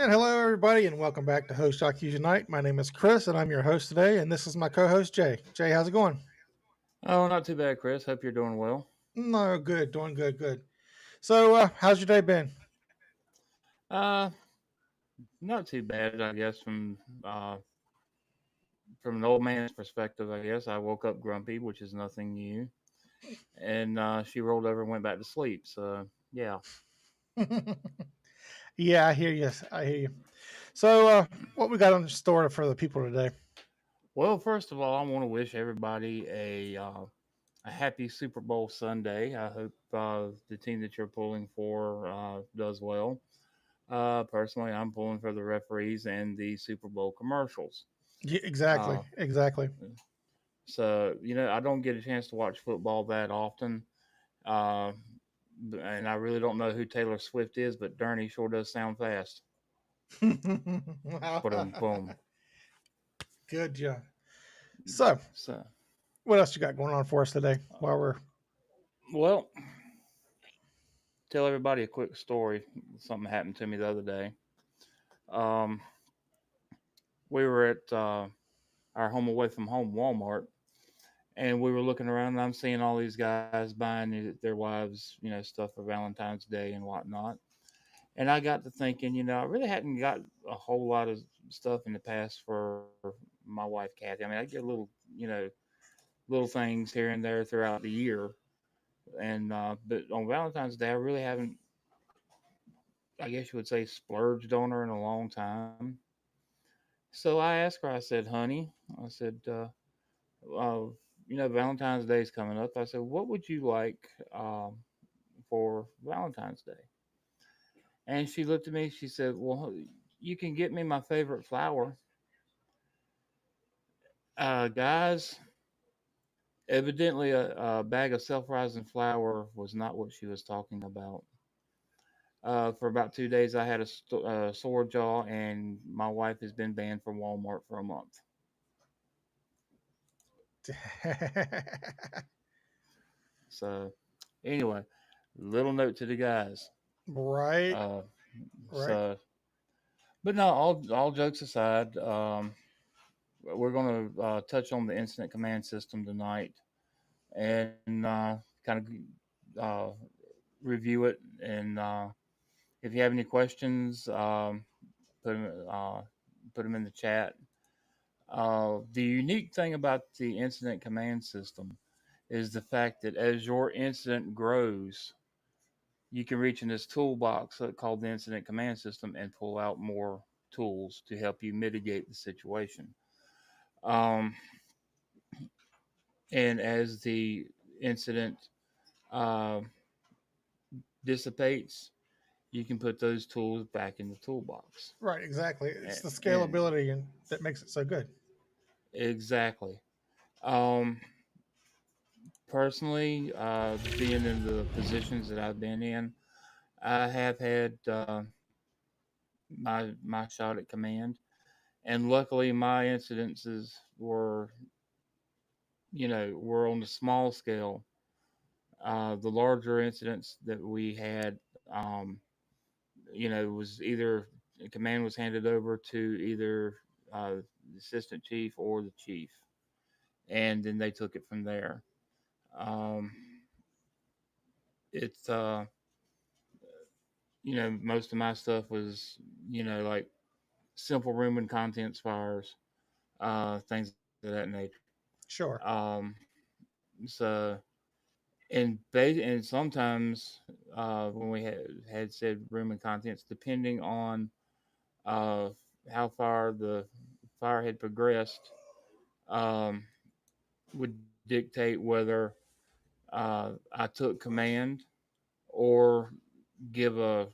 And hello, everybody, and welcome back to Hose Jockeys Unite. My name is Chris, and I'm your host today. And this is my co-host Jay. Jay, how's it going? Oh, not too bad, Chris. Hope you're doing well. No, good, doing good, good. So, how's your day been? Uh, Not too bad, I guess. From an old man's perspective, I guess I woke up grumpy, which is nothing new, and she rolled over and went back to sleep. So yeah. Yeah, I hear you. I hear you. So, what we got on the store for the people today? Well, first of all, I want to wish everybody a happy Super Bowl Sunday. I hope the team that you're pulling for does well. Personally, I'm pulling for the referees and the Super Bowl commercials. Yeah, exactly, Uh, exactly. So, I don't get a chance to watch football that often. Uh, and I really don't know who Taylor Swift is, but darn, he sure does sound fast. Boom, boom. Good job. So, So, what else you got going on for us today? While we're well, tell everybody a quick story. Something happened to me the other day. Um, we were at our home away from home Walmart, and we were looking around, and I'm seeing all these guys buying their wives, stuff for Valentine's Day and whatnot. And I got to thinking, I really hadn't got a whole lot of stuff in the past for my wife, Kathy. I mean, I get little things here and there throughout the year. And, but on Valentine's Day, I really haven't, I guess you would say, splurged on her in a long time. So I asked her, I said, honey, I said, uh, Valentine's Day is coming up. I said, what would you like for Valentine's Day? And she looked at me. She said, well, you can get me my favorite flower. Guys, evidently a bag of self-rising flour was not what she was talking about. For about 2 days, I had a sore jaw, and my wife has been banned from Walmart for a month. So, anyway, little note to the guys. right, Uh, right. so, but no, all jokes aside, we're going to touch on the incident command system tonight, and kind of review it. And if you have any questions, put them put them in the chat. The unique thing about the incident command system is the fact that as your incident grows, you can reach in this toolbox called the incident command system and pull out more tools to help you mitigate the situation. Um, and as the incident uh, dissipates, you can put those tools back in the toolbox. Right, exactly. It's the And scalability and that makes it so good. exactly. Um, Personally, being in the positions that I've been in, I have had my shot at command, and luckily my incidences were on the small scale. The larger incidents that we had, was either command was handed over to either the assistant chief or the chief, and then they took it from there. Um, it's most of my stuff was like simple room and contents fires, things of that nature. Sure. Um, so and sometimes when we had said room and contents, depending on uh, how far the fire had progressed, um, would dictate whether I took command or give a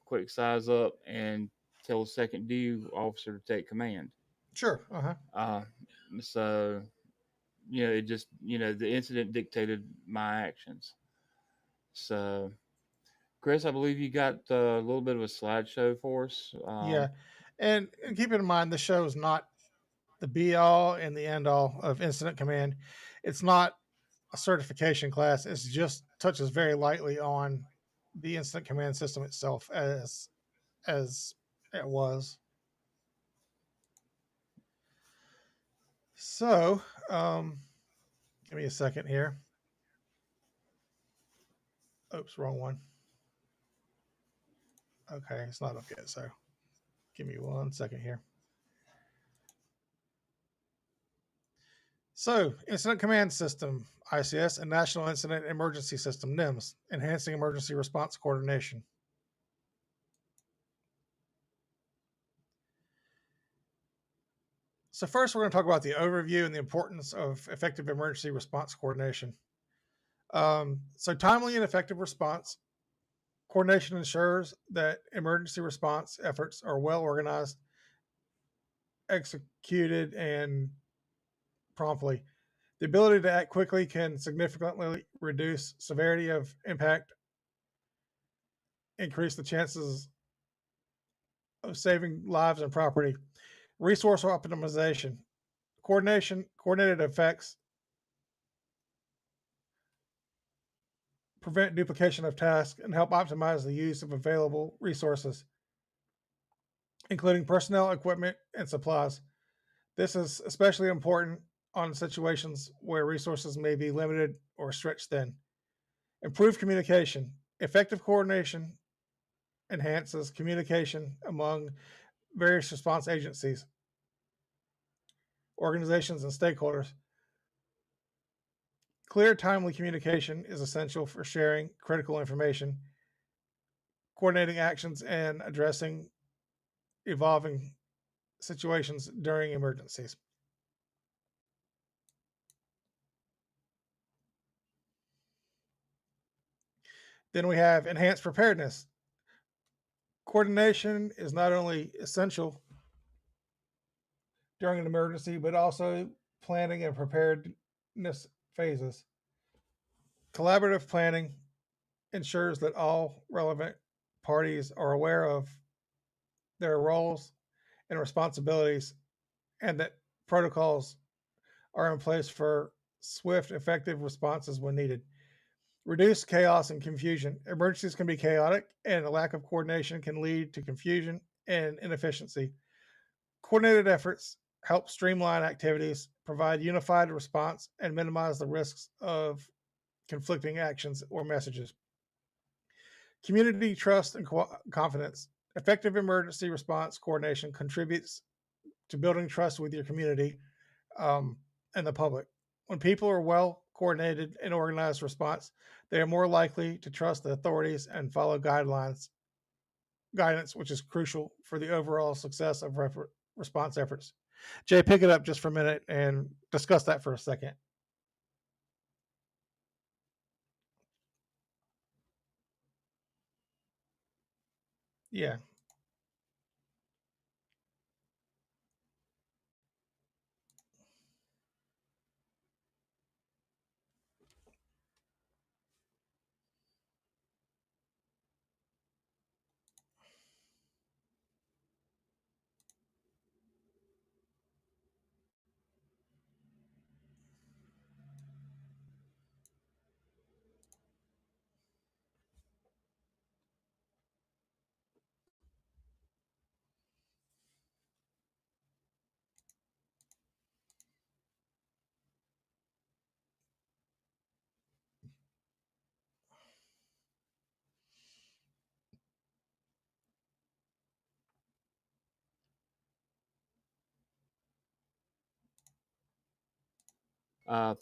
quick size up and tell a second due officer to take command. Sure. Uh-huh. Uh, so it just the incident dictated my actions. So, Chris, I believe you got a little bit of a slideshow for us. Yeah. And keep in mind the show is not the be all and the end all of incident command. It's not a certification class. It's just touches very lightly on the incident command system itself as It was. So, give me a second here. Oops, wrong one. Okay, it's not up yet. So, give me 1 second here. So, Incident Command System, ICS, and National Incident Emergency System, NIMS, enhancing emergency response coordination. So, first, we're going to talk about the overview and the importance of effective emergency response coordination. So, timely and effective response coordination ensures that emergency response efforts are well organized, executed, and promptly. The ability to act quickly can significantly reduce severity of impact, increase the chances of saving lives and property. Resource optimization, coordinated effects prevent duplication of tasks and help optimize the use of available resources, including personnel, equipment, and supplies. This is especially important on situations where resources may be limited or stretched thin. Improve communication. Effective coordination enhances communication among various response agencies, organizations, and stakeholders. Clear, timely communication is essential for sharing critical information, coordinating actions, and addressing evolving situations during emergencies. Then we have enhanced preparedness. Coordination is not only essential during an emergency, but also planning and preparedness phases. Collaborative planning ensures that all relevant parties are aware of their roles and responsibilities and that protocols are in place for swift, effective responses when needed. Reduce chaos and confusion. Emergencies can be chaotic, and a lack of coordination can lead to confusion and inefficiency. Coordinated efforts help streamline activities, provide unified response, and minimize the risks of conflicting actions or messages. Community trust and confidence. Effective emergency response coordination contributes to building trust with your community um, and the public. When people are well coordinated and organized response, they are more likely to trust the authorities and follow guidance, which is crucial for the overall success of response efforts. Jay, pick it up just for a minute and discuss that for a second. Yeah.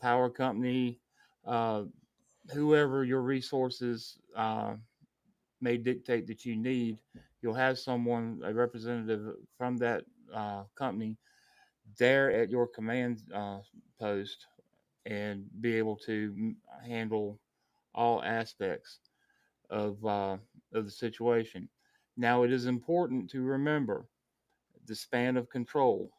Power company, uh, whoever your resources may dictate that you need, you'll have someone, a representative from that company, there at your command post and be able to handle all aspects of the situation. Now, it is important to remember the span of control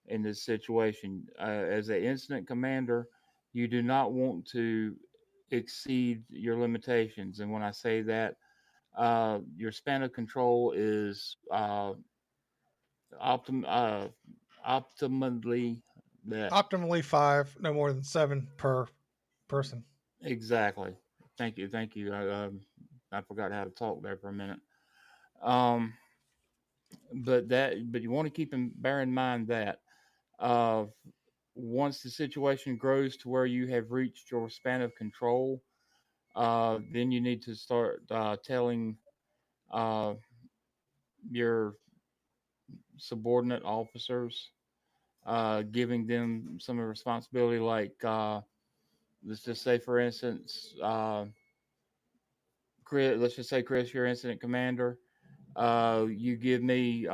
in this situation. As an incident commander, you do not want to exceed your limitations. And when I say that, your span of control is optim- uh, optimally that. Optimally 5, no more than 7 per person. Exactly. Thank you. I forgot how to talk there for a minute. Um, but you want to bear in mind that uh, once the situation grows to where you have reached your span of control, then you need to start telling uh, your subordinate officers, giving them some of the responsibility, like let's just say, for instance, Chris, let's just say, Chris, your incident commander. You give me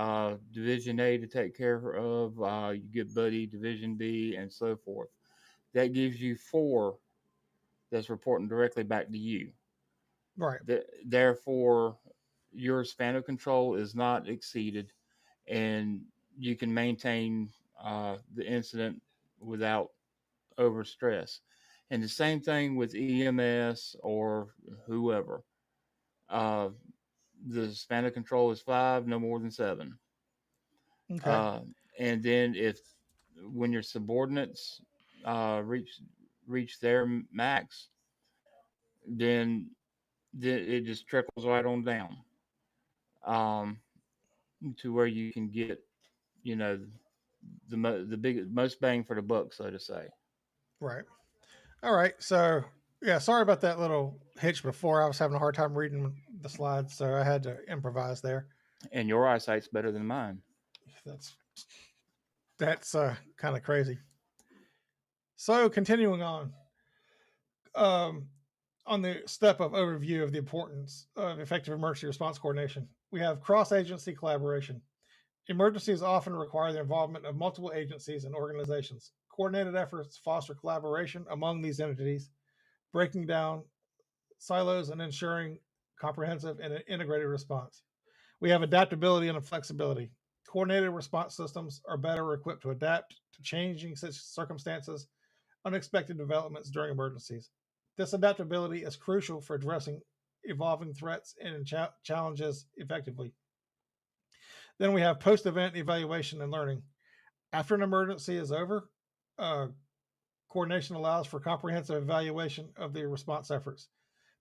Division A to take care of. You give Buddy Division B, and so forth. That gives you four that's reporting directly back to you. Right. Therefore, your span of control is not exceeded, and you can maintain the incident without overstress. And the same thing with EMS or whoever. Uh, the span of control is 5, no more than 7. Okay. Uh, and then if when your subordinates uh, reach reach their max, then it just trickles right on down, um, to where you can get, you know, the big most bang for the buck, so to say. Right. All right. So yeah, sorry about that little hitch before. I was having a hard time reading the slides, so I had to improvise there. And your eyesight's better than mine. That's kind of crazy. So continuing um, on the step of overview of the importance of effective emergency response coordination, we have cross-agency collaboration. Emergencies often require the involvement of multiple agencies and organizations. Coordinated efforts foster collaboration among these entities, breaking down silos and ensuring comprehensive and integrated response. We have adaptability and flexibility. Coordinated response systems are better equipped to adapt to changing circumstances, unexpected developments during emergencies. This adaptability is crucial for addressing evolving threats and challenges effectively. Then we have post event evaluation and learning. After an emergency is over, uh, coordination allows for comprehensive evaluation of the response efforts.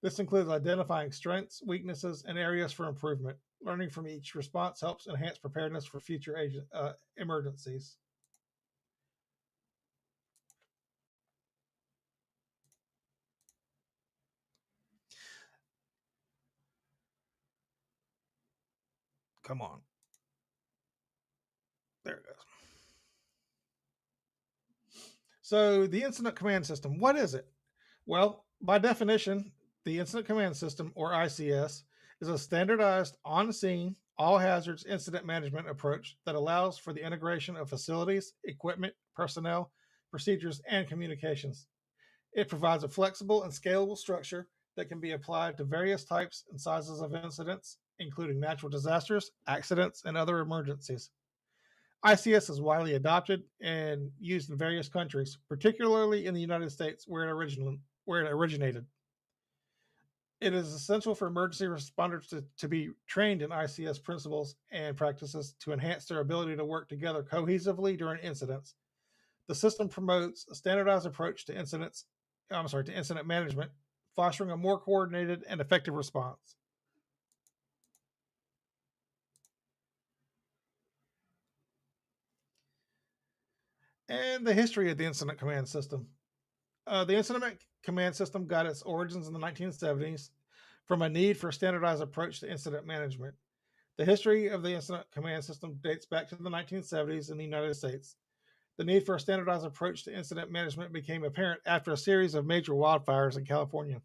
This includes identifying strengths, weaknesses, and areas for improvement. Learning from each response helps enhance preparedness for future emergencies. Come on. There it goes. So, the incident command system, what is it? Well, by definition, the incident command system, or ICS, is a standardized on scene, all hazards incident management approach that allows for the integration of facilities, equipment, personnel, procedures, and communications. It provides a flexible and scalable structure that can be applied to various types and sizes of incidents, including natural disasters, accidents, and other emergencies. ICS is widely adopted and used in various countries, particularly in the United States where it originated. It is essential for emergency responders to be trained in ICS principles and practices to enhance their ability to work together cohesively during incidents. The system promotes a standardized approach to incident management, fostering a more coordinated and effective response. And the history of the incident command system. The incident command system got its origins in the 1970s from a need for a standardized approach to incident management. The history of the incident command system dates back to the 1970s in the United States. The need for a standardized approach to incident management became apparent after a series of major wildfires in California.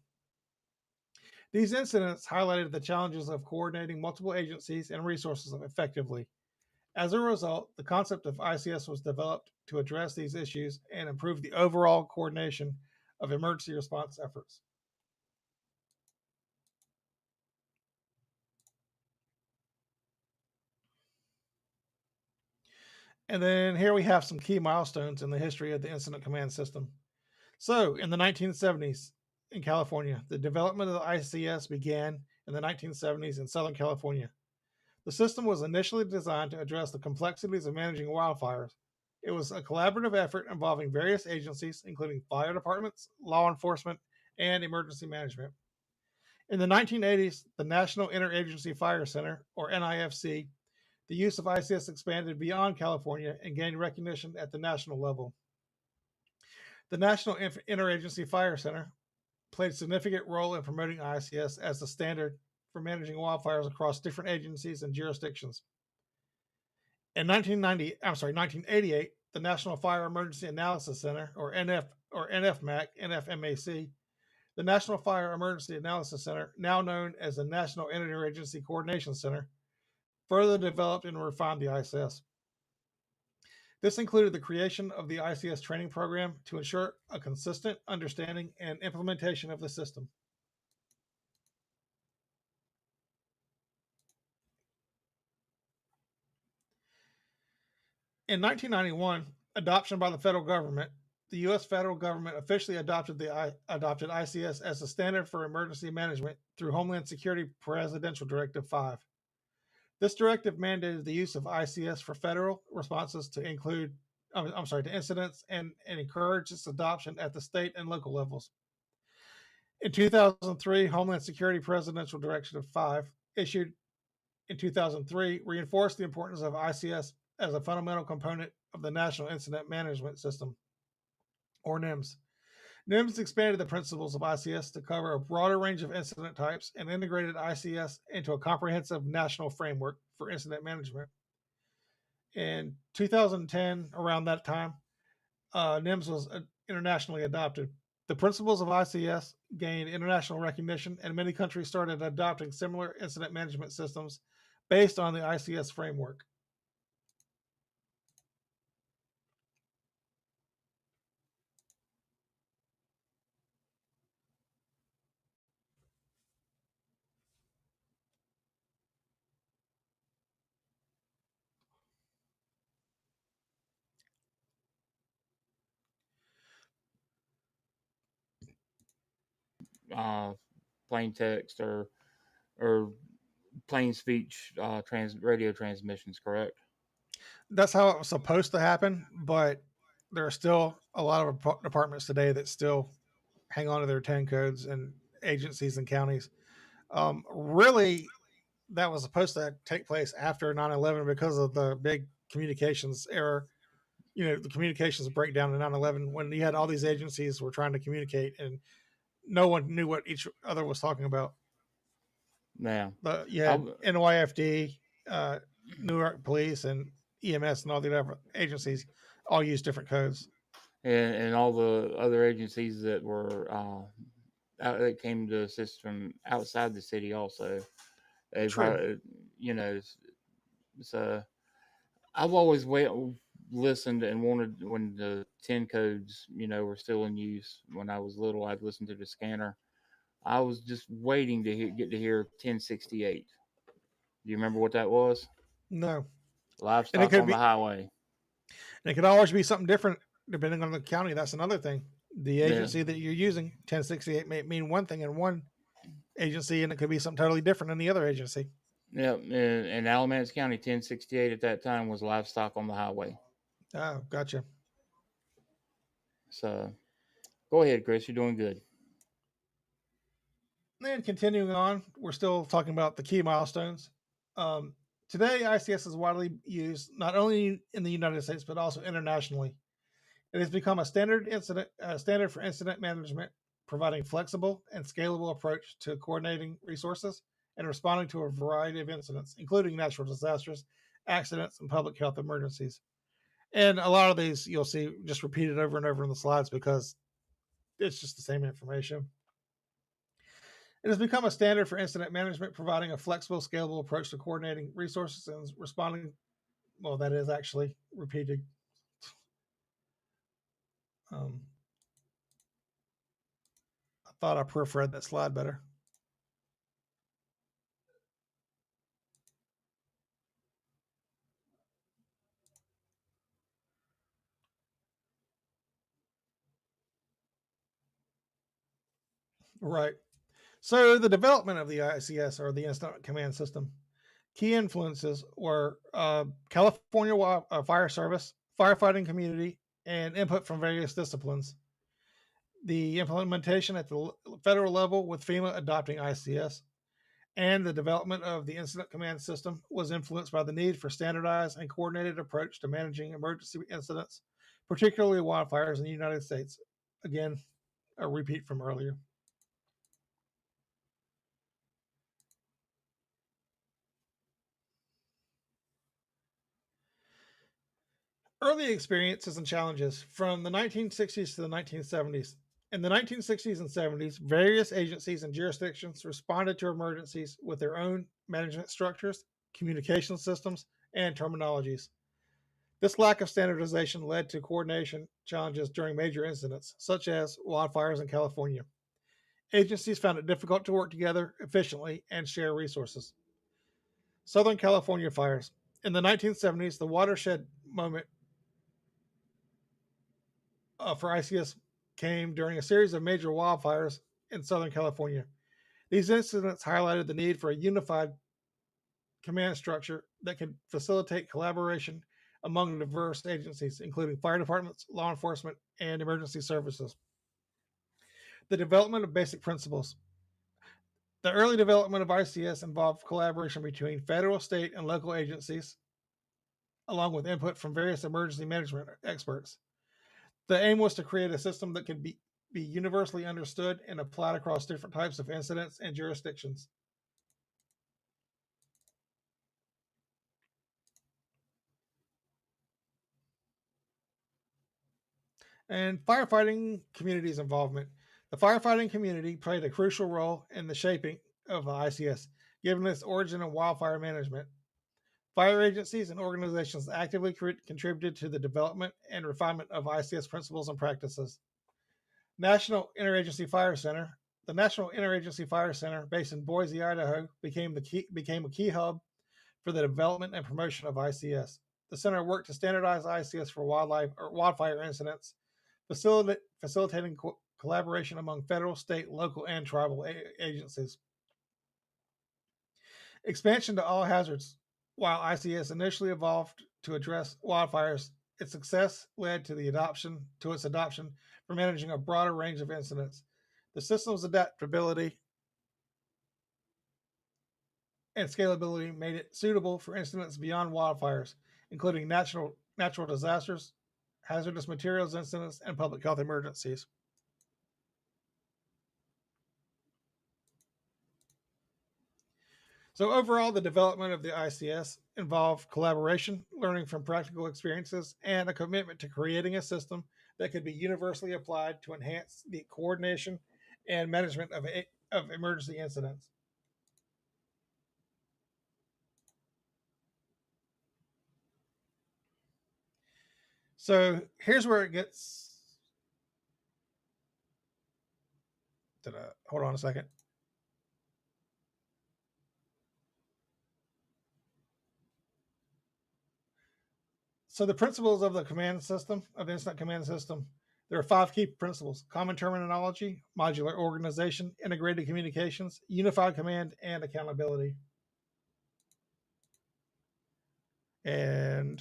These incidents highlighted the challenges of coordinating multiple agencies and resources effectively. As a result, the concept of ICS was developed to address these issues and improve the overall coordination of emergency response efforts. And then here we have some key milestones in the history of the incident command system. So, in the 1970s in California, the development of the ICS began in the 1970s in Southern California. The system was initially designed to address the complexities of managing wildfires. It was a collaborative effort involving various agencies, including fire departments, law enforcement, and emergency management. In the 1980s, the National Interagency Fire Center, or NIFC, the use of ICS expanded beyond California and gained recognition at the national level. The National Interagency Fire Center played a significant role in promoting ICS as the standard for managing wildfires across different agencies and jurisdictions. In 1988, the National Fire Emergency Analysis Center, or NFMAC, the National Fire Emergency Analysis Center, now known as the National Interagency Coordination Center, further developed and refined the ICS. This included the creation of the ICS training program to ensure a consistent understanding and implementation of the system. In 1991, adoption by the federal government, the U.S. federal government officially adopted ICS as the standard for emergency management through Homeland Security Presidential Directive 5. This directive mandated the use of ICS for federal responses to incidents and encouraged its adoption at the state and local levels. In 2003, Homeland Security Presidential Directive 5, issued in 2003, reinforced the importance of ICS as a fundamental component of the National Incident Management System, or NIMS. NIMS expanded the principles of ICS to cover a broader range of incident types and integrated ICS into a comprehensive national framework for incident management. In 2010, around that time, NIMS was internationally adopted. The principles of ICS gained international recognition, and many countries started adopting similar incident management systems based on the ICS framework. Plain text or plain speech radio transmissions, correct? That's how it was supposed to happen, but there are still a lot of departments today that still hang on to their 10 codes, and agencies and counties. Really, that was supposed to take place after 9/11 because of the big communications error. The communications breakdown in 9/11 when you had all these agencies were trying to communicate and no one knew what each other was talking about. Yeah. You had NYFD, New York Police, and EMS, and all the other agencies all use different codes. And all the other agencies that were that came to assist from outside the city also. They probably, so I've always listened and wanted when the 10 codes, were still in use. When I was little, I'd listen to the scanner. I was just waiting to get to hear 1068. Do you remember what that was? No. Livestock on the highway. And it could always be something different depending on the county. That's another thing. The agency that you're using, 1068, may mean one thing in one agency, and it could be something totally different in the other agency. Yeah, in Alamance County, 1068 at that time was livestock on the highway. Oh, gotcha. So, go ahead, Chris. You're doing good. And continuing on, we're still talking about the key milestones. Today, ICS is widely used not only in the United States but also internationally. It has become a standard for incident management, providing flexible and scalable approach to coordinating resources and responding to a variety of incidents, including natural disasters, accidents, and public health emergencies. And a lot of these you'll see just repeated over and over in the slides because it's just the same information. It has become a standard for incident management, providing a flexible, scalable approach to coordinating resources and responding. Well, that is actually repeated. I thought I proofread that slide better. Right. So the development of the ICS, or the Incident Command System, key influences were California Fire Service, firefighting community, and input from various disciplines. The implementation at the federal level with FEMA adopting ICS, and the development of the incident command system was influenced by the need for standardized and coordinated approach to managing emergency incidents, particularly wildfires in the United States. Again, a repeat from earlier. Early experiences and challenges from the 1960s to the 1970s. In the 1960s and 70s, various agencies and jurisdictions responded to emergencies with their own management structures, communication systems, and terminologies. This lack of standardization led to coordination challenges during major incidents, such as wildfires in California. Agencies found it difficult to work together efficiently and share resources. Southern California fires. In the 1970s, the watershed moment for ICS came during a series of major wildfires in Southern California. These incidents highlighted the need for a unified command structure that could facilitate collaboration among diverse agencies, including fire departments, law enforcement, and emergency services. The development of basic principles. The early development of ICS involved collaboration between federal, state, and local agencies, along with input from various emergency management experts. The aim was to create a system that could be universally understood and applied across different types of incidents and jurisdictions. And firefighting community's involvement. The firefighting community played a crucial role in the shaping of the ICS, given its origin in wildfire management. Fire agencies and organizations actively contributed to the development and refinement of ICS principles and practices. National Interagency Fire Center. The National Interagency Fire Center, based in Boise, Idaho, became a key hub for the development and promotion of ICS. The center worked to standardize ICS for wildfire incidents, facilitating collaboration among federal, state, local, and tribal agencies. Expansion to all hazards. While ICS initially evolved to address wildfires, its success led to its adoption for managing a broader range of incidents. The system's adaptability and scalability made it suitable for incidents beyond wildfires, including natural disasters, hazardous materials incidents, and public health emergencies. So, overall, the development of the ICS involved collaboration, learning from practical experiences, and a commitment to creating a system that could be universally applied to enhance the coordination and management of emergency incidents. So, here's where it gets. Hold on a second. So, the principles of the command system, of the incident command system, there are 5 key principles: common terminology, modular organization, integrated communications, unified command, and accountability. And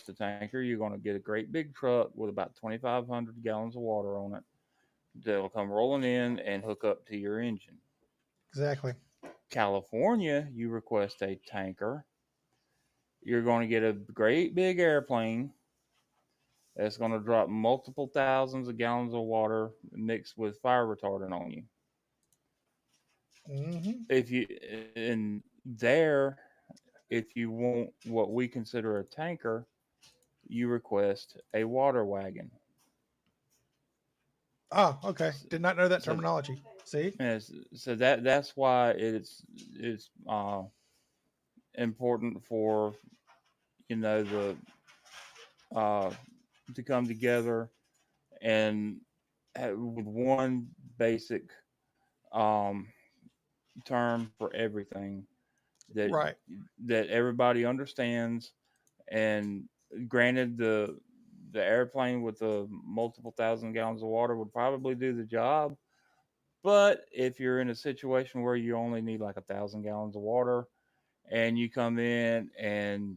The tanker, you're going to get a great big truck with about 2,500 gallons of water on it that'll come rolling in and hook up to your engine. exactly. California, you request a tanker. You're going to get a great big airplane that's going to drop multiple thousands of gallons of water mixed with fire retardant on you. Mm-hmm. If you in there, if you want what we consider a tanker, you request a water wagon. Oh, okay. Did not know that So, terminology. See? so that's why it's important for the uh, to come together and with one basic um, term for everything that Right. everybody understands. And granted, the airplane with the multiple thousand gallons of water would probably do the job. But if you're in a situation where you only need like 1,000 gallons of water, and you come in and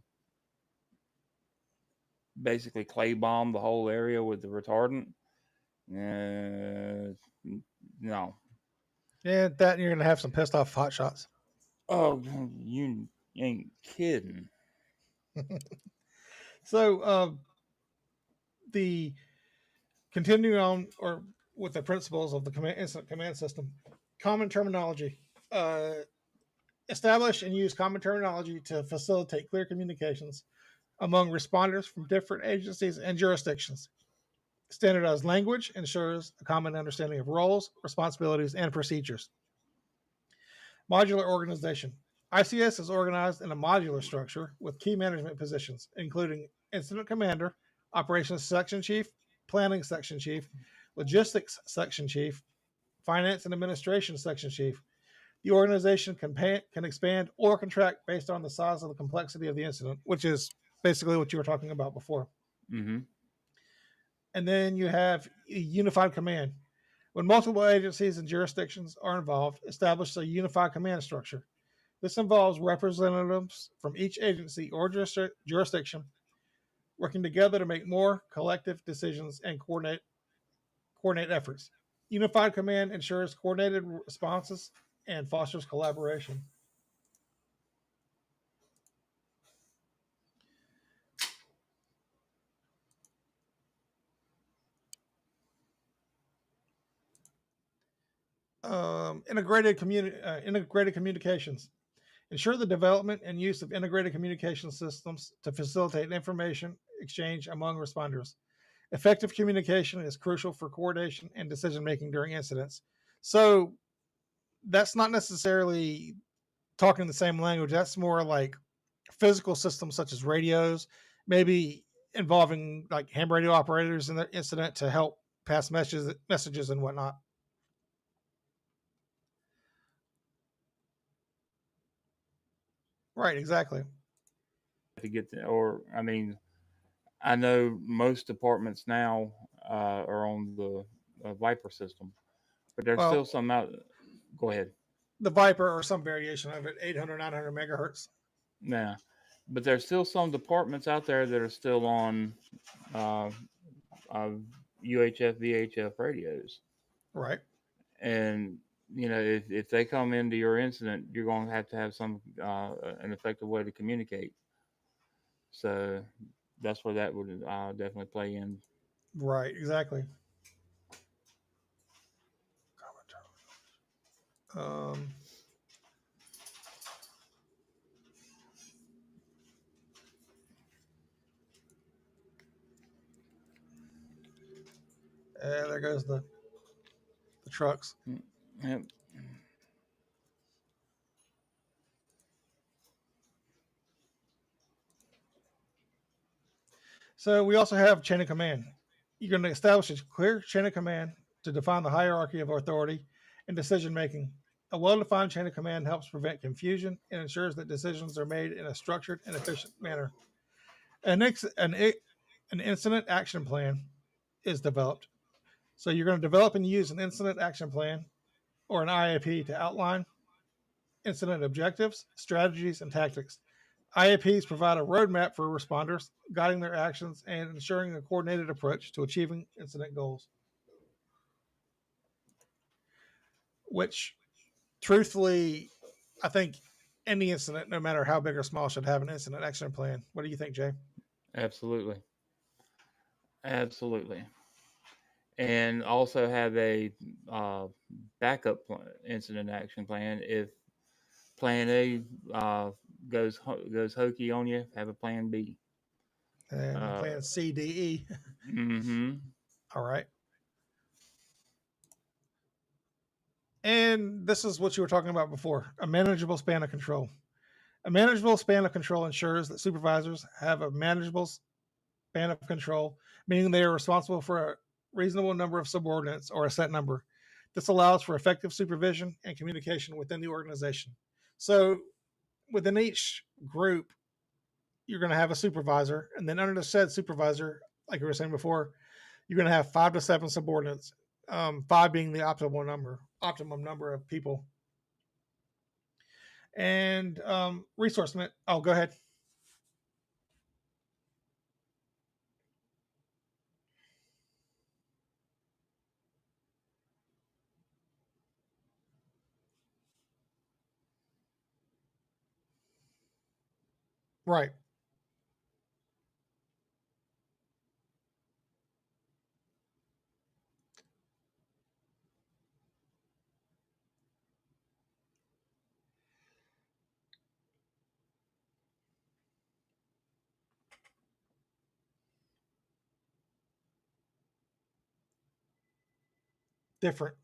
basically clay bomb the whole area with the retardant, uh, no. Yeah, that and you're gonna have some pissed off hot shots. Oh, you ain't kidding. So the continuing on or with the principles of the incident command system, common terminology. Uh, Establish and use common terminology to facilitate clear communications among responders from different agencies and jurisdictions. Standardized language ensures a common understanding of roles, responsibilities, and procedures. Modular organization. ICS is organized in a modular structure with key management positions, including incident commander, operations section chief, planning section chief, logistics section chief, finance and administration section chief. The organization can expand or contract based on the size of the complexity of the incident, which is basically what you were talking about before. Mm-hmm. And then you have unified command. When multiple agencies and jurisdictions are involved, establish a unified command structure. This involves representatives from each agency or jurisdiction working together to make more collective decisions and coordinate efforts. Unified command ensures coordinated responses and fosters collaboration. Integrated communications. Ensure the development and use of integrated communication systems to facilitate information exchange among responders. Effective communication is crucial for coordination and decision making during incidents. So that's not necessarily talking the same language. That's more like physical systems such as radios, maybe involving like ham radio operators in the incident to help pass messages and whatnot. Right, exactly. To get the, or I mean, I know most departments now are on the Viper system, but there's still Well, some out. Go ahead. the Viper or some variation of it, 800, 900 megahertz. Nah, but there's still some departments out there that are still on uh, uh, UHF VHF radios, Right. and if they come into your incident, you're going to have some an effective way to communicate. So that's where that would definitely play in. Right, exactly. Um, there goes the trucks. Yep. So we also have chain of command. You're going to establish a clear chain of command to define the hierarchy of authority and decision making. A well defined chain of command helps prevent confusion and ensures that decisions are made in a structured and efficient manner. An, ex- an, an incident action plan is developed. So you're going to develop and use an incident action plan or an IAP to outline incident objectives, strategies, and tactics. IAPs provide a roadmap for responders, guiding their actions and ensuring a coordinated approach to achieving incident goals. Which, truthfully, I think any incident, no matter how big or small, should have an incident action plan. What do you think, Jay? Absolutely. Absolutely. And also have a uh, incident action plan. If plan A goes hokey on you, have a plan B. And Uh, plan C, D, E. mm-hmm. All right. And this is what you were talking about before, a manageable span of control. A manageable span of control ensures that supervisors have a manageable span of control, meaning they are responsible for a reasonable number of subordinates or a set number. This allows for effective supervision and communication within the organization. So within each group, you're going to have a supervisor, and then under the said supervisor, like we were saying before, you're going to have 5 to 7 subordinates. 5 being the optimum number of people. And resource. Oh, go ahead. Right. Different.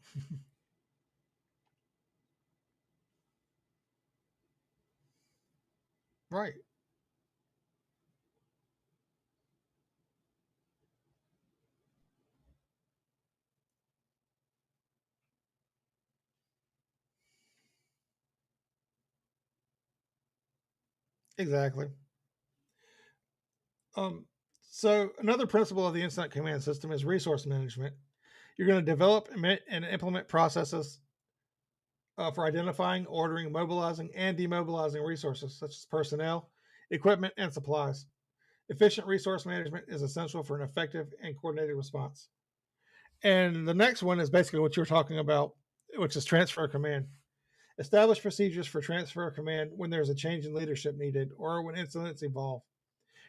Right. Exactly. Um, so another principle of the incident command system is resource management. You're going to develop and implement processes for identifying, ordering, mobilizing, and demobilizing resources such as personnel, equipment, and supplies. Efficient resource management is essential for an effective and coordinated response. And the next one is basically what you're talking about, which is transfer of command. Establish procedures for transfer of command when there's a change in leadership needed or when incidents evolve.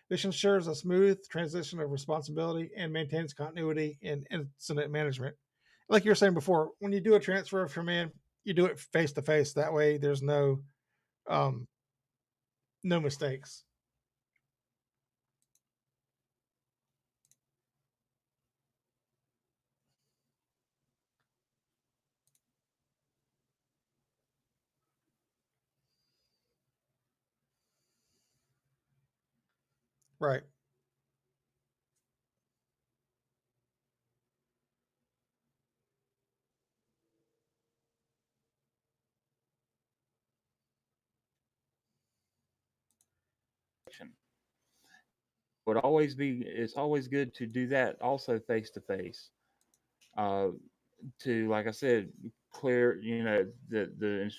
This ensures a smooth transition of responsibility and maintains continuity in incident management. Like you were saying before, when you do a transfer of command, you do it face to face. That way, there's um, no mistakes. Right. Would always be it's always good to do that also face to face. To like I said, clear. The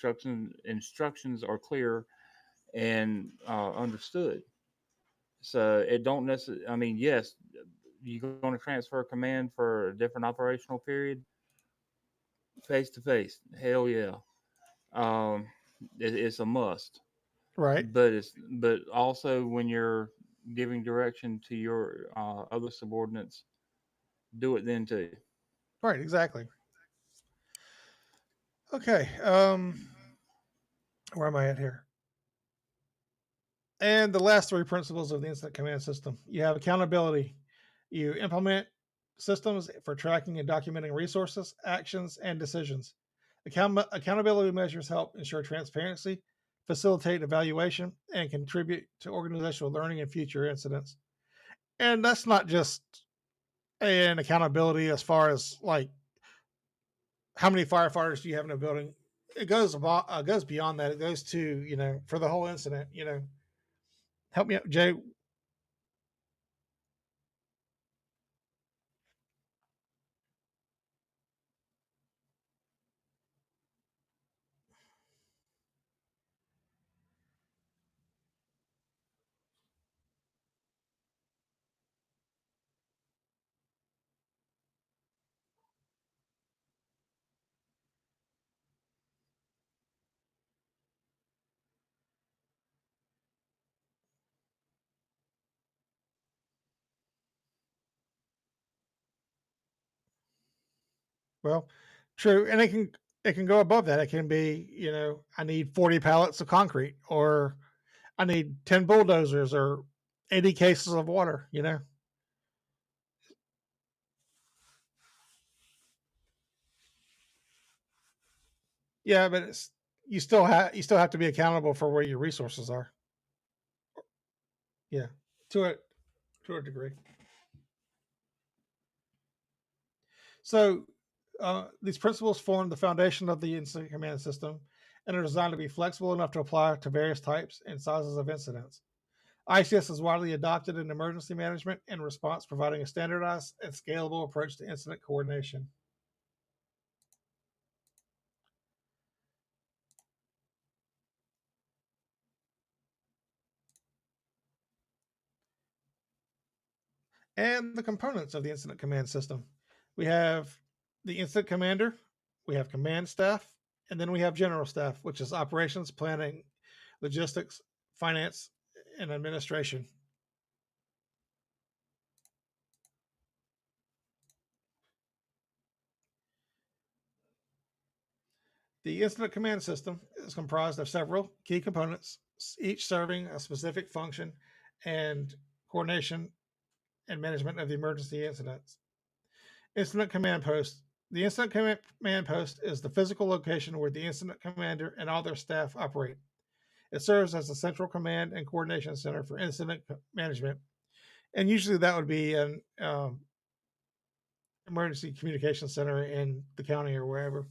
instructions are clear and understood. So it don't necessarily. I mean, yes, you're going to transfer command for a different operational period, face to face. Hell yeah, um, it's a must. Right. But also when you're giving direction to your other subordinates, do it then too. Right. Exactly. Okay. Where am I at here? And the last 3 principles of the incident command system. You have accountability. You implement systems for tracking and documenting resources, actions, and decisions. Accountability measures help ensure transparency, facilitate evaluation, and contribute to organizational learning and future incidents. And that's not just an accountability as far as like how many firefighters do you have in a building. It goes beyond that. It goes to for the whole incident. Help me out, Jay. Well, true, and it can go above that. It can be, I need 40 pallets of concrete, or I need 10 bulldozers, or 80 cases of water. Yeah, but you still have to be accountable for where your resources are. Yeah, to it to a degree. So these principles form the foundation of the incident command system and are designed to be flexible enough to apply to various types and sizes of incidents. ICS is widely adopted in emergency management and response, providing a standardized and scalable approach to incident coordination. And the components of the incident command system. We have the incident commander, we have command staff, and then we have general staff, which is operations, planning, logistics, finance, and administration. The incident command system is comprised of several key components, each serving a specific function and coordination and management of the emergency incidents. Incident command post. The incident command post is the physical location where the incident commander and all their staff operate. It serves as a central command and coordination center for incident management, and usually that would be an emergency communication center in the county or wherever.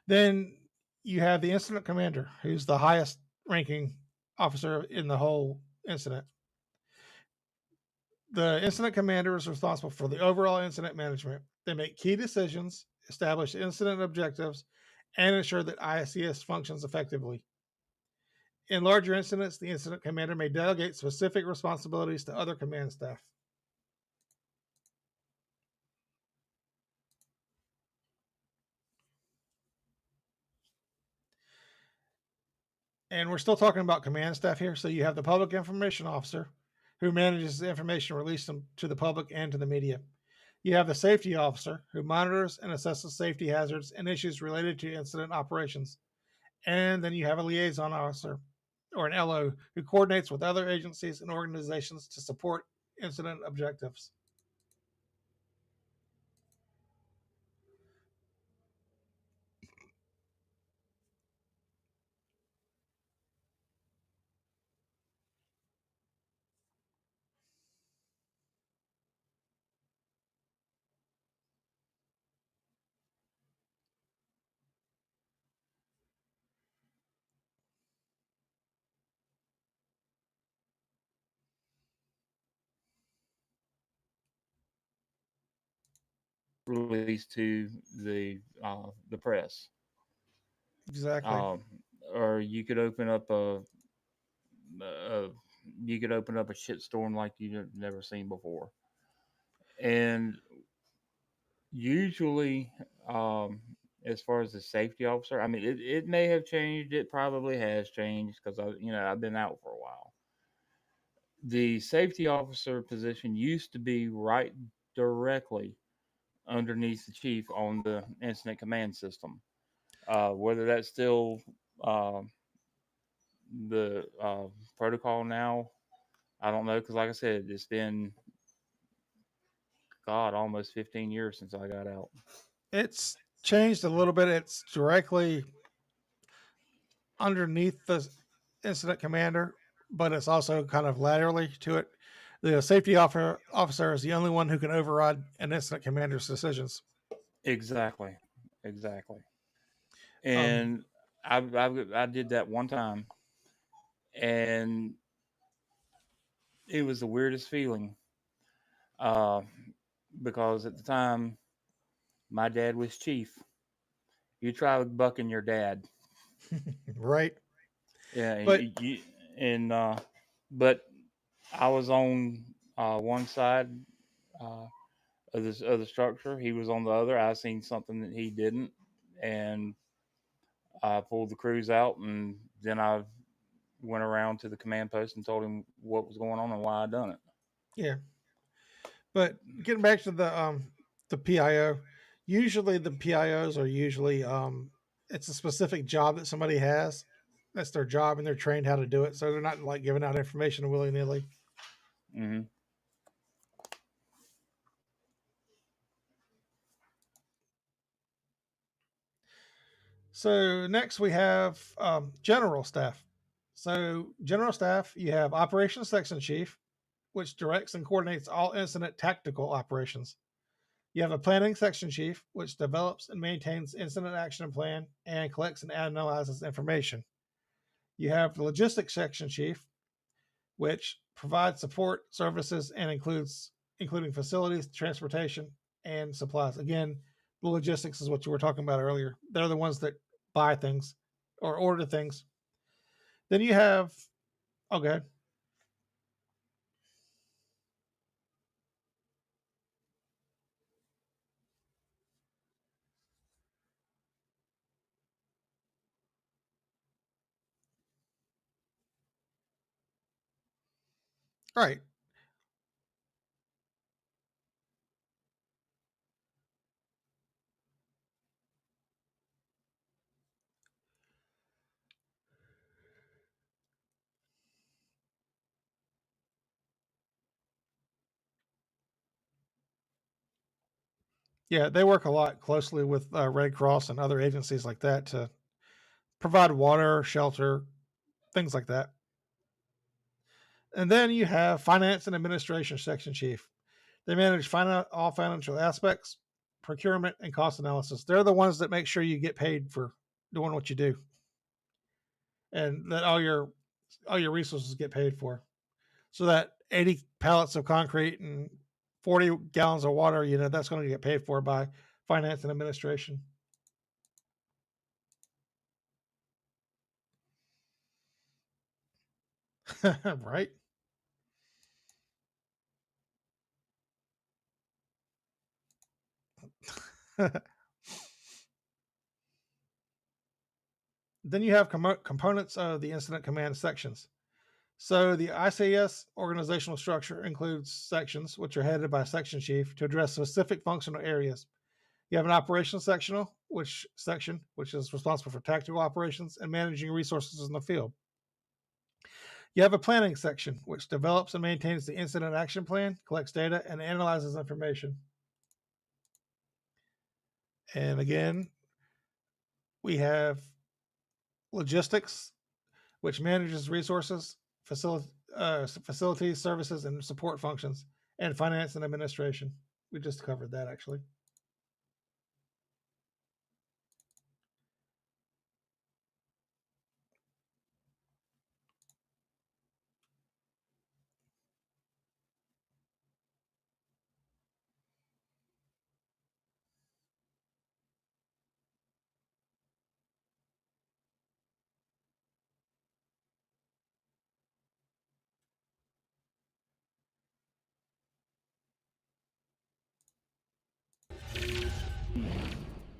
Then you have the incident commander, who's the highest ranking officer in the whole incident. The incident commander is responsible for the overall incident management. They make key decisions, establish incident objectives, and ensure that ICS functions effectively. In larger incidents, the incident commander may delegate specific responsibilities to other command staff. And we're still talking about command staff here. So you have the public information officer, who manages the information released to the public and to the media. You have the safety officer, who monitors and assesses safety hazards and issues related to incident operations. And then you have a liaison officer, or an LO, who coordinates with other agencies and organizations to support incident objectives. Released to the press. Exactly. Um, or you could open up a you could open up a shitstorm like you've never seen before. And usually, as far as the safety officer, I mean, it may have changed. It probably has changed because I've been out for a while. The safety officer position used to be right directly underneath the chief on the incident command system. Whether that's still uh, the protocol now, I don't know because, like I said, it's been God almost 15 years since I got out. It's changed a little bit. It's directly underneath the incident commander, but it's also kind of laterally to it. The safety officer is the only one who can override an incident commander's decisions. Exactly, exactly. Um, And I did that one time, and it was the weirdest feeling uh, because at the time my dad was chief. You try bucking your dad, right. yeah, But and but I was on one side uh, of the structure. He was on the other. I seen something that he didn't, and I pulled the crews out, and then I went around to the command post and told him what was going on and why I done it. yeah, but getting back to the PIO, usually the PIOs are usually it's a specific job that somebody has. That's their job, and they're trained how to do it. So they're not like giving out information willy nilly. Hmm. So next we have general staff. So general staff, you have operations section chief, which directs and coordinates all incident tactical operations. You have a planning section chief, which develops and maintains incident action plan and collects and analyzes information. You have the logistics section chief, which provides support services and including facilities, transportation, and supplies. Again, the logistics is what you were talking about earlier. They're the ones that buy things or order things. Then you have, oh, go ahead. All right. Yeah, they work a lot closely with Red Cross and other agencies like that to provide water, shelter, things like that. And then you have finance and administration section chief. They manage all financial aspects, procurement, and cost analysis. They're the ones that make sure you get paid for doing what you do, and that all your resources get paid for. So that 80 pallets of concrete and 40 gallons of water, that's going to get paid for by finance and administration. Right? Then you have components of the incident command sections. So the ICS organizational structure includes sections, which are headed by a section chief to address specific functional areas. You have an operational section, which is responsible for tactical operations and managing resources in the field. You have a planning section, which develops and maintains the incident action plan, collects data, and analyzes information. And again, we have logistics, which manages resources, facilities, services, and support functions, and finance and administration. We just covered that actually.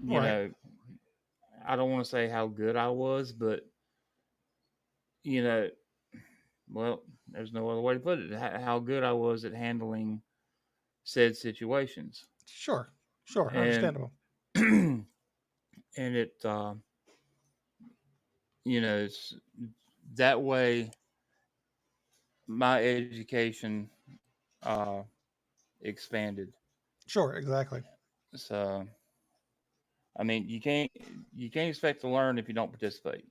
You Right. know, I don't want to say how good I was, but you know, well, there's no other way to put it. How good I was at handling said situations, Sure. Sure. and Understandable. and it, it's that way. My education uh, expanded. Sure. Exactly. So, I mean, you can't expect to learn if you don't participate.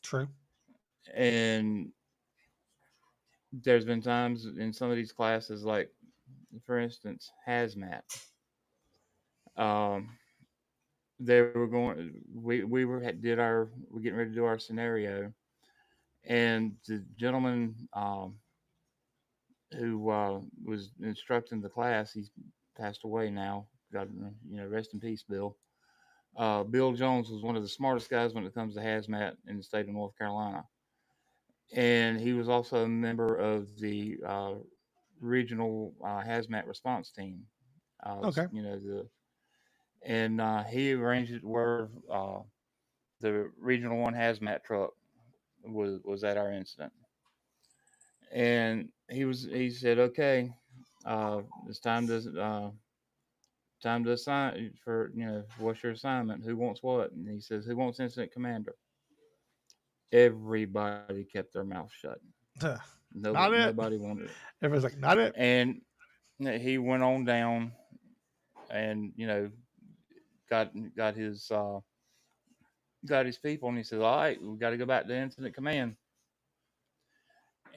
True. And there's been times in some of these classes, like for instance, hazmat. Um, they were going. We were did our we're getting ready to do our scenario, and the gentleman who was instructing the class, he's passed away now. God, rest in peace, Bill. Bill Jones was one of the smartest guys when it comes to hazmat in the state of North Carolina, and he was also a member of the regional hazmat response team. Okay. He arranged it where the regional one hazmat truck was at our incident, and he said, "Okay, it's time to assign for what's your assignment? Who wants what?" And he says, "Who wants incident commander?" Everybody kept their mouth shut. Not it. Nobody wanted it. Everybody's like, not it. And he went on down and got got his uh, got his people, and he says, "All right, we got to go back to incident command."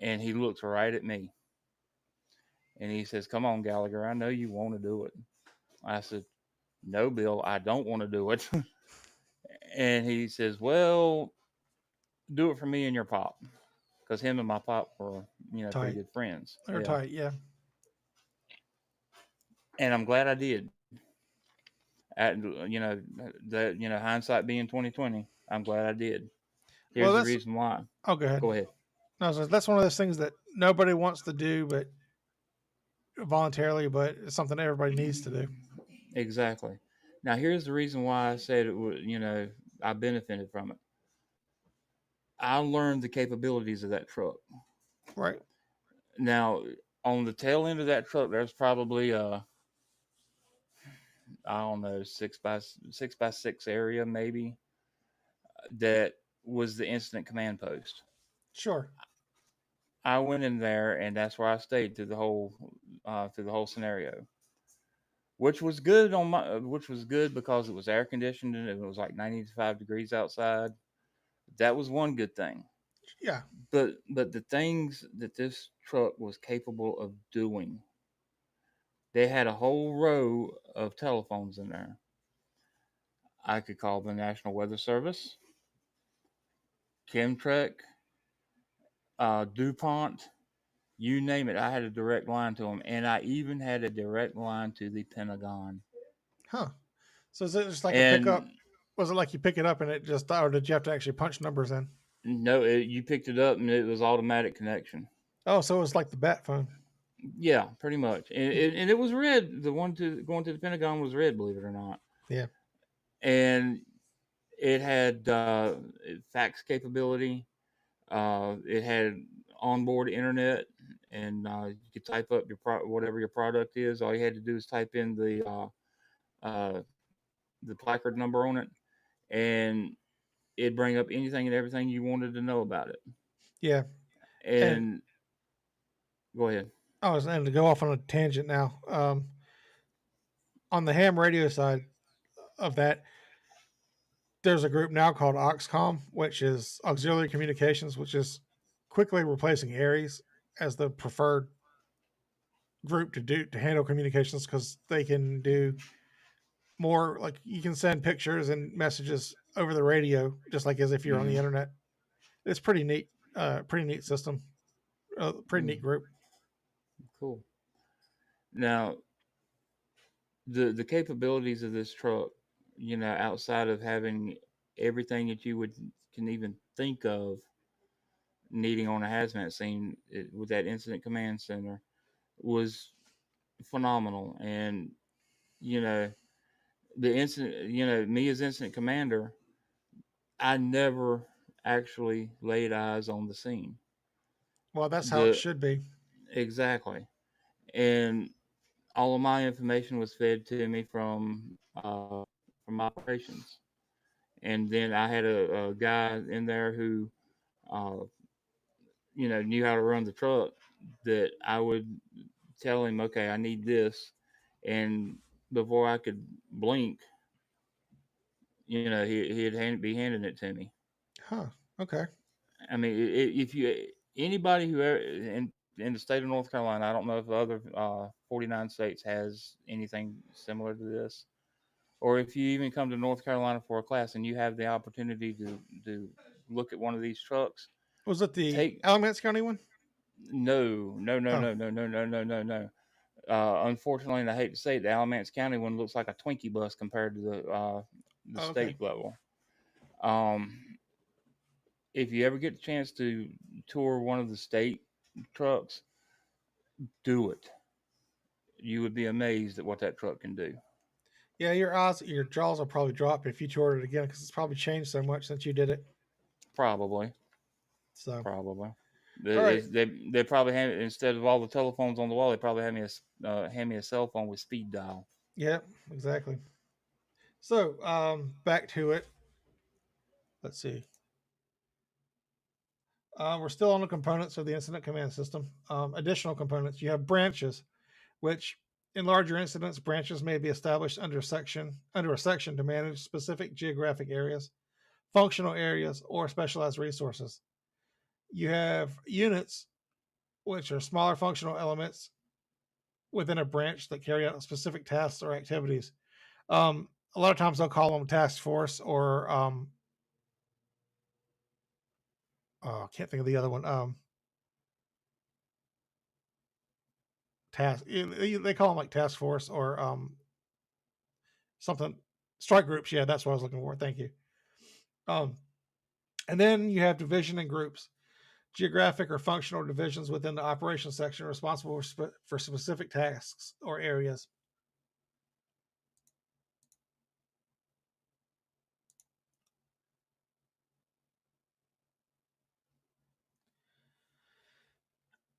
And he looks right at me and he says, "Come on, Gallagher, I know you want to do it." I said, no, Bill, I don't want to do it. And he says, well, do it for me and your pop. Because him and my pop were, pretty Tight. good friends. They're Yeah. tight. Yeah. And I'm glad I did. At, that, hindsight being 2020, I'm glad I did. Well, Here's the that's. reason why. Oh, go ahead. Go ahead. No, so that's one of those things that nobody wants to do, but voluntarily, but it's something everybody needs to do. Exactly. Now, here's the reason why I said it would, I benefited from it. I learned the capabilities of that truck. Right. Now, on the tail end of that truck, there's probably I don't know, six by six area maybe that was the incident command post. Sure. I went in there, and that's where I stayed through the whole scenario, which was good because it was air conditioned and it was like 95 degrees outside. That was one good thing. Yeah. But the things that this truck was capable of doing, they had a whole row of telephones in there. I could call the National Weather Service, Chemtrek, DuPont, you name it. I had a direct line to them, and I even had a direct line to the Pentagon. Huh. So is it just like a pickup? And Was it like you pick it up and it just, or did you have to actually punch numbers in? no, you picked it up, and it was automatic connection. Oh, so it was like the bat phone. Yeah, pretty much. And it was red. The one to going to the Pentagon was red, believe it or not. Yeah. And it had fax capability. It had onboard internet, and you could type up whatever your product is. All you had to do is type in uh, the placard number on it, and it'd bring up anything and everything you wanted to know about it. Yeah. And And go ahead. I was and to go off on a tangent now. On the ham radio side of that, there's a group now called Oxcom, which is auxiliary communications, which is quickly replacing Aries as the preferred group to handle communications because they can do more, like you can send pictures and messages over the radio just like as if you're on the Hmm. internet. It's pretty neat. Pretty neat system. Pretty neat group. Cool. Now, the capabilities of this truck, outside of having everything that you would can even think of needing on a hazmat scene with that incident command center, was phenomenal. And you know, the incident, me as incident commander, I never actually laid eyes on the scene. Well, that's how it The should be. Exactly. And all of my information was fed to me from operations. And then I had a guy in there who, uh, knew how to run the truck. That I would tell him, okay, I need this, and before I could blink, be handing it to me. Huh. Okay. I mean, if you anybody who in the state of North Carolina, I don't know if the other 49 states has anything similar to this, or if you even come to North Carolina for a class and you have the opportunity to look at one of these trucks, Was it the take Alamance County one? no, no, no, Oh, no, no, no, no, no, no, no. Unfortunately, and I hate to say it, the Alamance County one looks like a Twinkie bus compared to the okay. state level. Um, if you ever get the chance to tour one of the state trucks, do it. You would be amazed at what that truck can do. Yeah, your jaws will probably drop if you toured it again because it's probably changed so much since you did it. Probably, So, probably. all right. They probably have, instead of all the telephones on the wall, they probably hand me a cell phone with speed dial. Yeah, exactly. So, back to it. Let's see. We're still on the components of the incident command system. Additional components. You have branches, which in larger incidents, branches may be established under a section to manage specific geographic areas, functional areas, or specialized resources. You have units, which are smaller functional elements within a branch that carry out specific tasks or activities. A lot of times they'll call them task force or I can't think of the other one. Task. They call them like task force or something. Strike groups. Yeah, that's what I was looking for. Thank you. Um, and then you have division and groups, geographic or functional divisions within the operations section responsible for specific tasks or areas.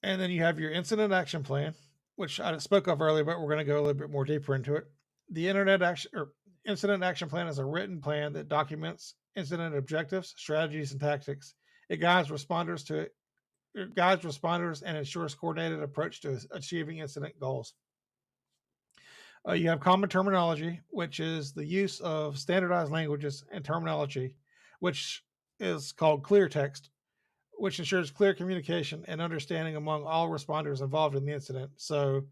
And then you have your incident action plan, which I spoke of earlier, but we're going to go a little bit more deeper into it. The incident action plan is a written plan that documents incident objectives, strategies, and tactics. It guides responders and ensures coordinated approach to achieving incident goals. You have common terminology, which is the use of standardized languages and terminology, which is called clear text, which ensures clear communication and understanding among all responders involved in the incident. So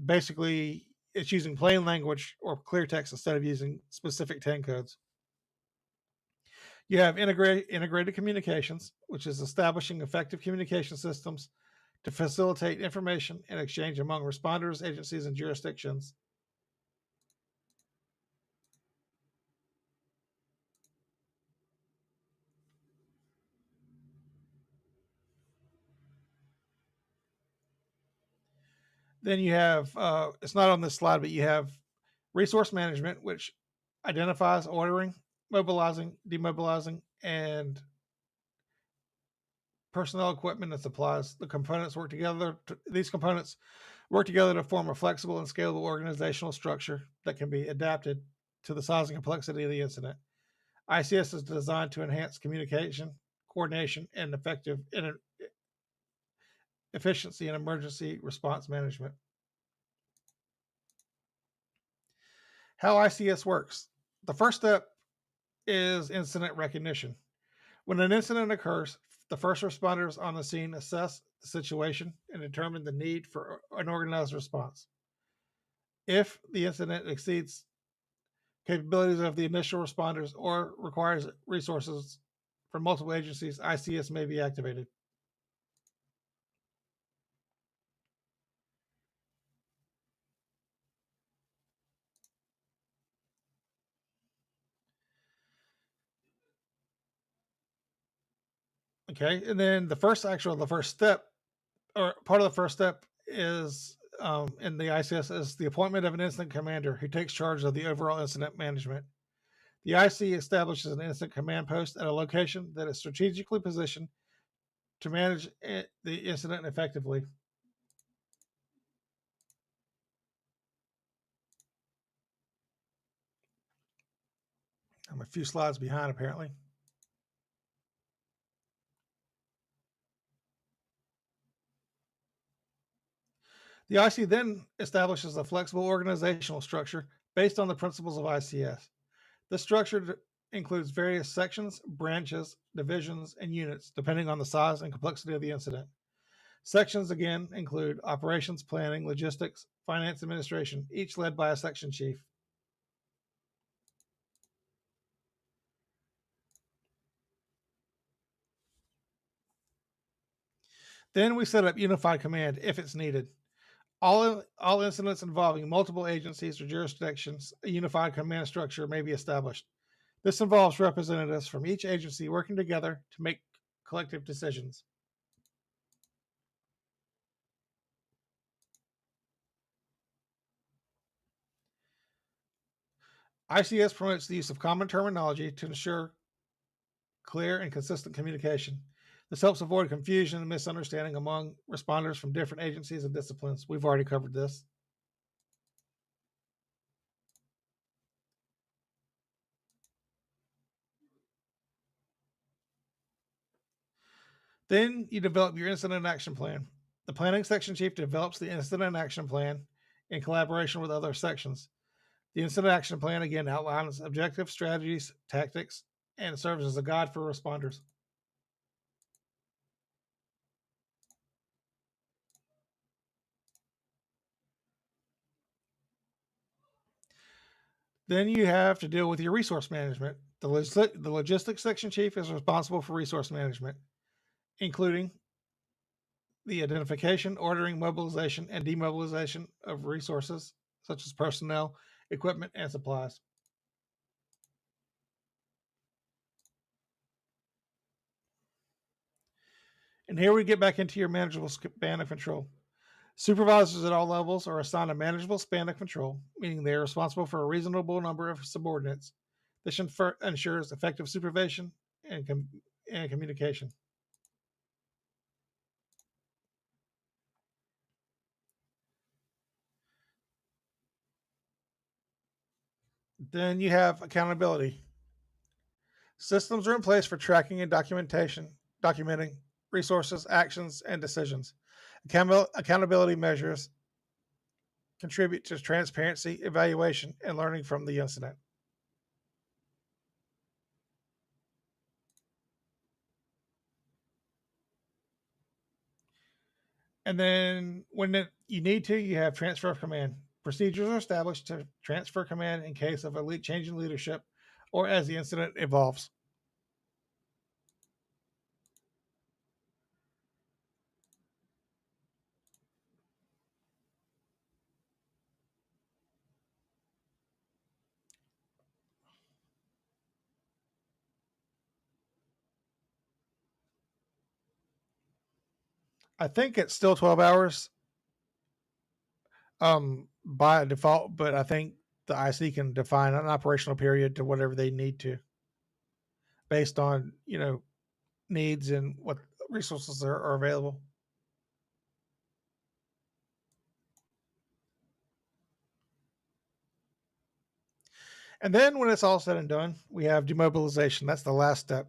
basically, it's using plain language or clear text instead of using specific 10 codes. You have integrated communications, which is establishing effective communication systems to facilitate information and exchange among responders, agencies, and jurisdictions. Then you have, it's not on this slide, but you have resource management, which identifies ordering, mobilizing, demobilizing, and personnel, equipment, and supplies. These components work together to form a flexible and scalable organizational structure that can be adapted to the size and complexity of the incident. ICS is designed to enhance communication, coordination, and efficiency in emergency response management. How ICS works. The first step is incident recognition. When an incident occurs, the first responders on the scene assess the situation and determine the need for an organized response. If the incident exceeds capabilities of the initial responders or requires resources from multiple agencies, ICS may be activated. Okay, and then the first step, or part of the first step, is in the ICS is the appointment of an incident commander who takes charge of the overall incident management. The IC establishes an incident command post at a location that is strategically positioned to manage the incident effectively. I'm a few slides behind, apparently. The IC then establishes a flexible organizational structure based on the principles of ICS. This structure includes various sections, branches, divisions, and units, depending on the size and complexity of the incident. Sections again include operations, planning, logistics, finance, administration, each led by a section chief. Then we set up unified command if it's needed. All incidents involving multiple agencies or jurisdictions, a unified command structure may be established. This involves representatives from each agency working together to make collective decisions. ICS promotes the use of common terminology to ensure clear and consistent communication. This helps avoid confusion and misunderstanding among responders from different agencies and disciplines. We've already covered this. Then you develop your incident action plan. The planning section chief develops the incident action plan in collaboration with other sections. The incident action plan again outlines objectives, strategies, tactics, and serves as a guide for responders. Then you have to deal with your resource management. The logistics section chief is responsible for resource management, including the identification, ordering, mobilization, and demobilization of resources such as personnel, equipment, and supplies. And here we get back into your manageable span of control. Supervisors at all levels are assigned a manageable span of control, meaning they are responsible for a reasonable number of subordinates. This ensures effective supervision and communication. Then you have accountability. Systems are in place for tracking and documenting resources, actions, and decisions. Accountability measures contribute to transparency, evaluation, and learning from the incident. And then you need to, you have transfer of command. Procedures are established to transfer command in case of a change in leadership or as the incident evolves. I think it's still 12 hours by default, but I think the IC can define an operational period to whatever they need to based on, needs and what resources are available. And then when it's all said and done, we have demobilization. That's the last step.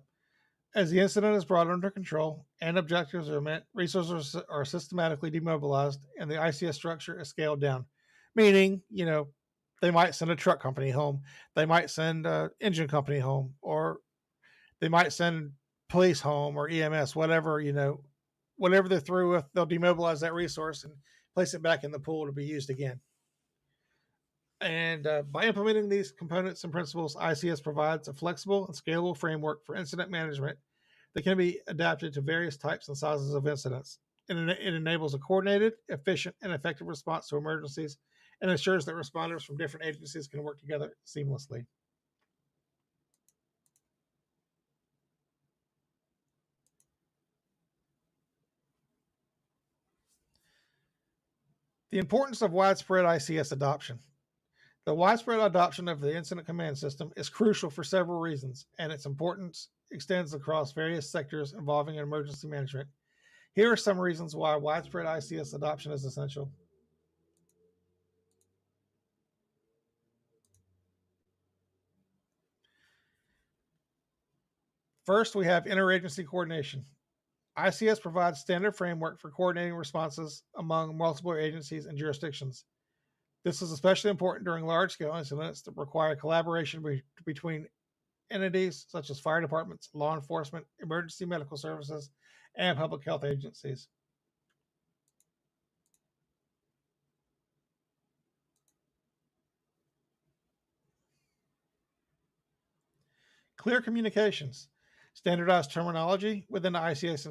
As the incident is brought under control and objectives are met, resources are systematically demobilized and the ICS structure is scaled down. Meaning, they might send a truck company home, they might send an engine company home, or they might send police home or EMS, whatever, whatever they're through with, they'll demobilize that resource and place it back in the pool to be used again. And by implementing these components and principles, ICS provides a flexible and scalable framework for incident management that can be adapted to various types and sizes of incidents. And it enables a coordinated, efficient, and effective response to emergencies and ensures that responders from different agencies can work together seamlessly. The importance of widespread ICS adoption. The widespread adoption of the incident command system is crucial for several reasons, and its importance extends across various sectors involving emergency management. Here are some reasons why widespread ICS adoption is essential. First, we have interagency coordination. ICS provides standard framework for coordinating responses among multiple agencies and jurisdictions. This is especially important during large-scale incidents that require collaboration between entities such as fire departments, law enforcement, emergency medical services, and public health agencies. Clear communications. Standardized terminology within the ICS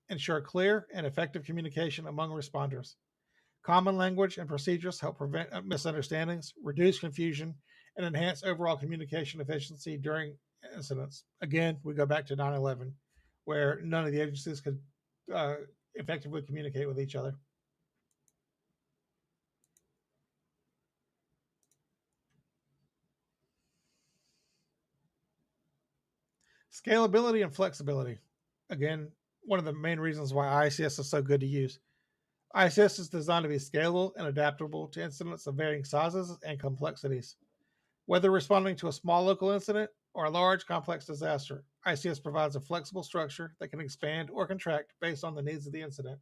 ensure clear and effective communication among responders. Common language and procedures help prevent misunderstandings, reduce confusion, and enhance overall communication efficiency during incidents. Again, we go back to 9/11, where none of the agencies could effectively communicate with each other. Scalability and flexibility. Again, one of the main reasons why ICS is so good to use. ICS is designed to be scalable and adaptable to incidents of varying sizes and complexities. Whether responding to a small local incident or a large complex disaster, ICS provides a flexible structure that can expand or contract based on the needs of the incident.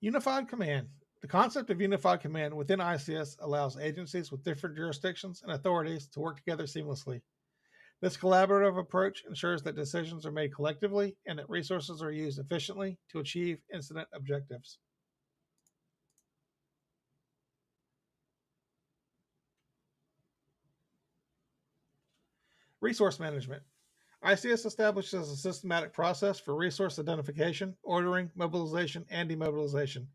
Unified command. The concept of unified command within ICS allows agencies with different jurisdictions and authorities to work together seamlessly. This collaborative approach ensures that decisions are made collectively and that resources are used efficiently to achieve incident objectives. Resource management. ICS establishes a systematic process for resource identification, ordering, mobilization, and demobilization.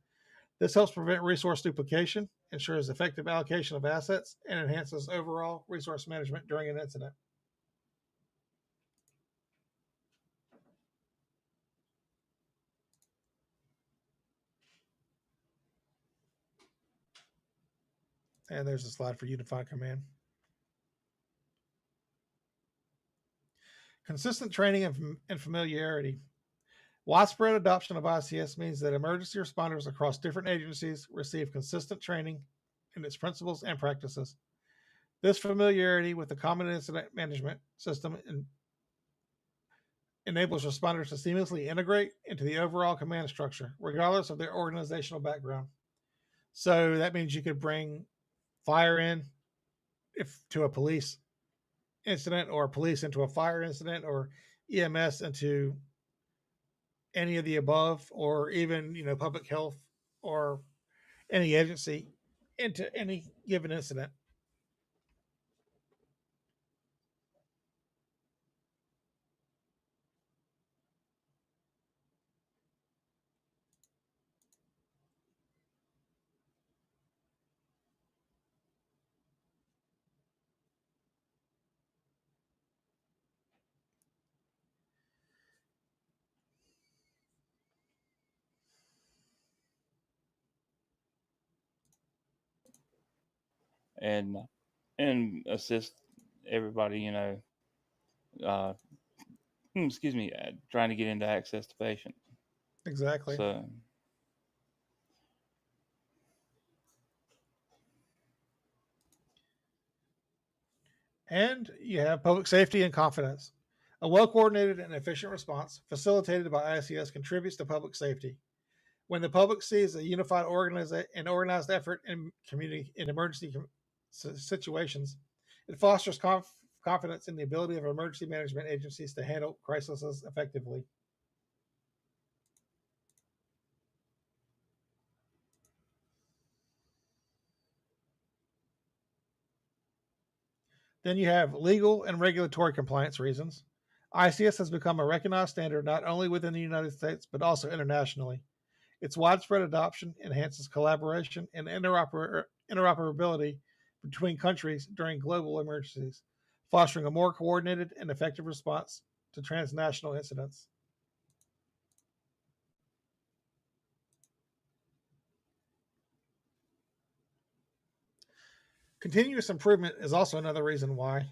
This helps prevent resource duplication, ensures effective allocation of assets, and enhances overall resource management during an incident. And there's a slide for Unified Command. Consistent training and familiarity. Widespread adoption of ICS means that emergency responders across different agencies receive consistent training in its principles and practices. This familiarity with the common incident management system enables responders to seamlessly integrate into the overall command structure, regardless of their organizational background. So that means you could bring fire in if to a police incident, or police into a fire incident, or EMS into any of the above, or even public health or any agency into any given incident. and assist everybody, uh, excuse me, trying to get into access to patient. Exactly. So, And you have public safety and confidence. A well coordinated and efficient response facilitated by ICS contributes to public safety. When the public sees a unified and organized effort in community in emergency situations, it fosters confidence in the ability of emergency management agencies to handle crises effectively. Then you have legal and regulatory compliance reasons. ICS has become a recognized standard not only within the United States, but also internationally. Its widespread adoption enhances collaboration and interoperability between countries during global emergencies, fostering a more coordinated and effective response to transnational incidents. Continuous improvement is also another reason why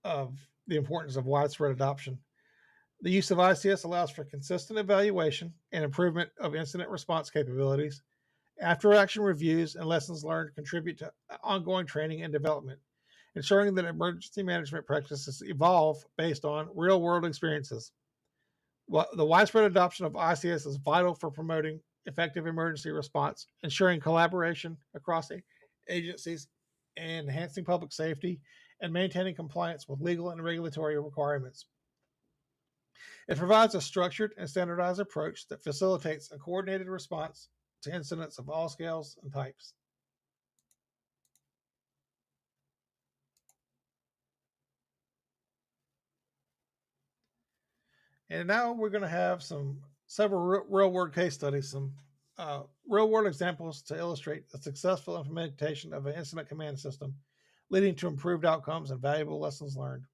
of the importance of widespread adoption. The use of ICS allows for consistent evaluation and improvement of incident response capabilities. After action reviews and lessons learned contribute to ongoing training and development, ensuring that emergency management practices evolve based on real world experiences. The widespread adoption of ICS is vital for promoting effective emergency response, ensuring collaboration across agencies, enhancing public safety, and maintaining compliance with legal and regulatory requirements. It provides a structured and standardized approach that facilitates a coordinated response to incidents of all scales and types. And now we're going to have several real world case studies, some real world examples to illustrate the successful implementation of an incident command system, leading to improved outcomes and valuable lessons learned.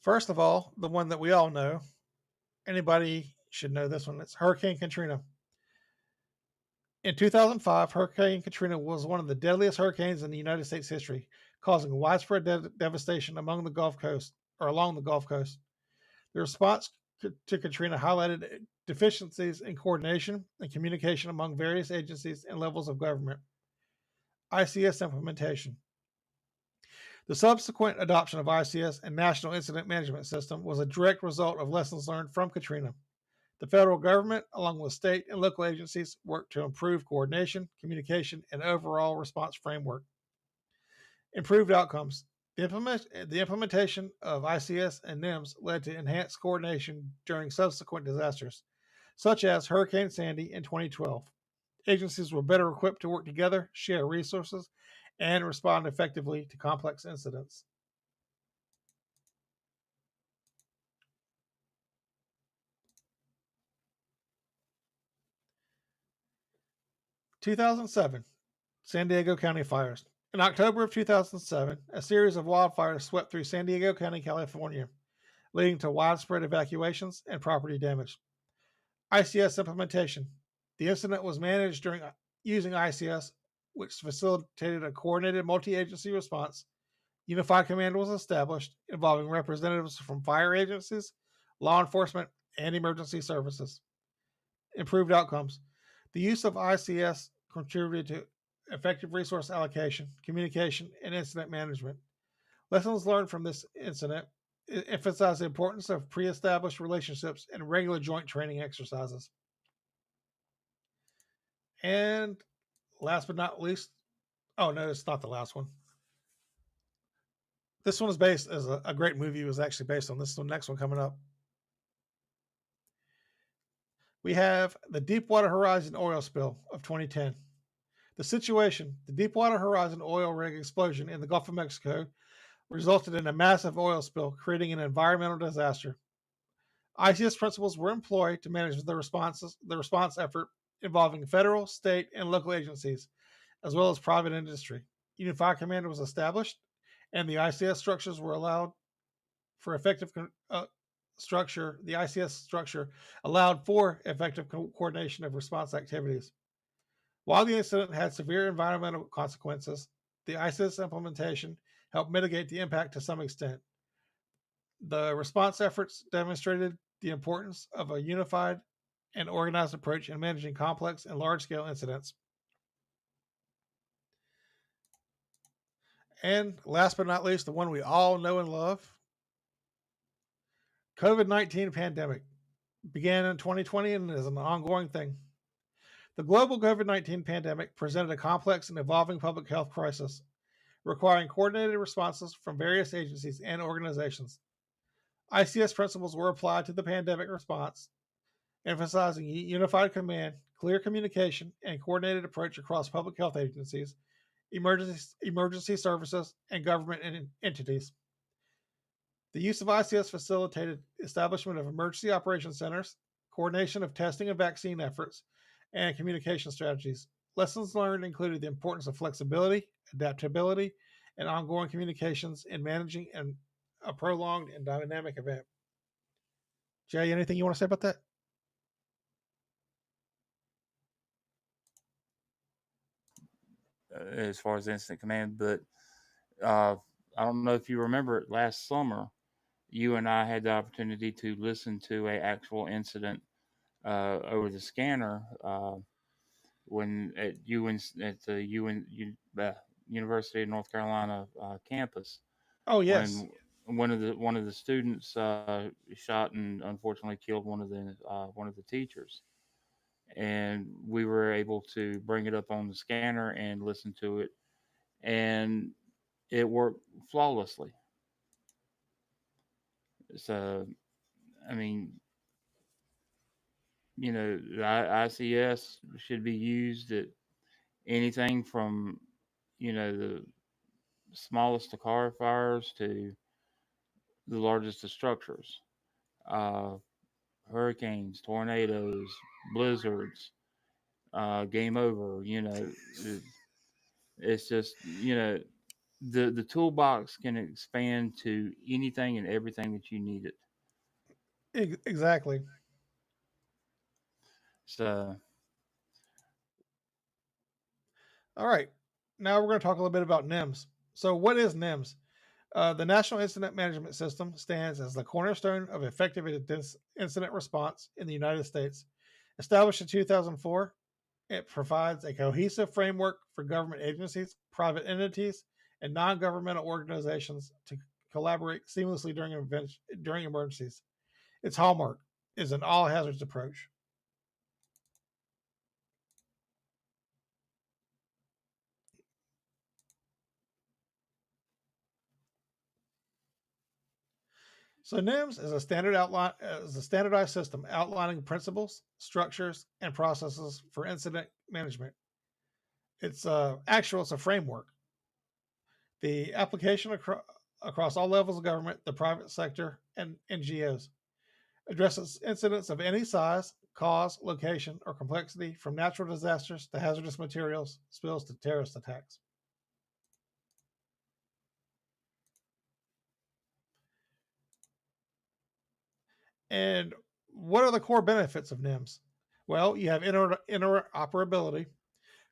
First of all, the one that we all know, anybody should know this one. It's Hurricane Katrina. In 2005, Hurricane Katrina was one of the deadliest hurricanes in the United States history, causing widespread devastation along the Gulf Coast. The response to Katrina highlighted deficiencies in coordination and communication among various agencies and levels of government. ICS implementation. The subsequent adoption of ICS and National Incident Management System was a direct result of lessons learned from Katrina. The federal government, along with state and local agencies, worked to improve coordination, communication, and overall response framework. Improved outcomes. The implementation of ICS and NIMS led to enhanced coordination during subsequent disasters, such as Hurricane Sandy in 2012. Agencies were better equipped to work together, share resources, and respond effectively to complex incidents. 2007, San Diego County fires. In October of 2007, a series of wildfires swept through San Diego County, California, leading to widespread evacuations and property damage. ICS implementation. The incident was managed using ICS, which facilitated a coordinated multi-agency response. Unified command was established, involving representatives from fire agencies, law enforcement, and emergency services. Improved outcomes. The use of ICS contributed to effective resource allocation, communication, and incident management. Lessons learned from this incident emphasize the importance of pre established relationships and regular joint training exercises. And last but not least, oh no, it's not the last one. This one is based as a great movie was actually based on this one. Next one coming up. We have the Deepwater Horizon oil spill of 2010. The situation, the Deepwater Horizon oil rig explosion in the Gulf of Mexico, resulted in a massive oil spill, creating an environmental disaster. ICS principles were employed to manage the response effort involving federal, state, and local agencies, as well as private industry. Unified command was established, and the ICS structures were allowed for effective structure. The ICS structure allowed for effective coordination of response activities. While the incident had severe environmental consequences, the ICS implementation helped mitigate the impact to some extent. The response efforts demonstrated the importance of a unified and organized approach in managing complex and large scale incidents. And last but not least, the one we all know and love, COVID-19 pandemic began in 2020 and is an ongoing thing. The global COVID-19 pandemic presented a complex and evolving public health crisis, requiring coordinated responses from various agencies and organizations. ICS principles were applied to the pandemic response, emphasizing unified command, clear communication, and coordinated approach across public health agencies, emergency services, and government entities. The use of ICS facilitated establishment of emergency operations centers, coordination of testing and vaccine efforts, and communication strategies. Lessons learned included the importance of flexibility, adaptability, and ongoing communications in managing a prolonged and dynamic event. Jay, anything you want to say about that? As far as incident command, but uh, I don't know if you remember it last summer. You and I had the opportunity to listen to a actual incident over the scanner when at the University of North Carolina campus Oh, yes. when one of the students shot and unfortunately killed one of the teachers, and we were able to bring it up on the scanner and listen to it, and it worked flawlessly. So, I mean, the ICS should be used at anything from, the smallest of car fires to the largest of structures. Uh, Hurricanes, tornadoes, blizzards, game over. It's just, the toolbox can expand to anything and everything that you need it. Exactly. So, All right. Now we're going to talk a little bit about NIMS. So, what is NIMS? The National Incident Management System stands as the cornerstone of effective incident response in the United States. Established in 2004, it provides a cohesive framework for government agencies, private entities, and non governmental organizations to collaborate seamlessly during emergencies. Its hallmark is an all hazards approach. So NIMS is a standardized system outlining principles, structures, and processes for incident management. It's a framework. The application across all levels of government, the private sector, and NGOs addresses incidents of any size, cause, location, or complexity, from natural disasters to hazardous materials spills to terrorist attacks. And what are the core benefits of NIMS? Well, you have interoperability,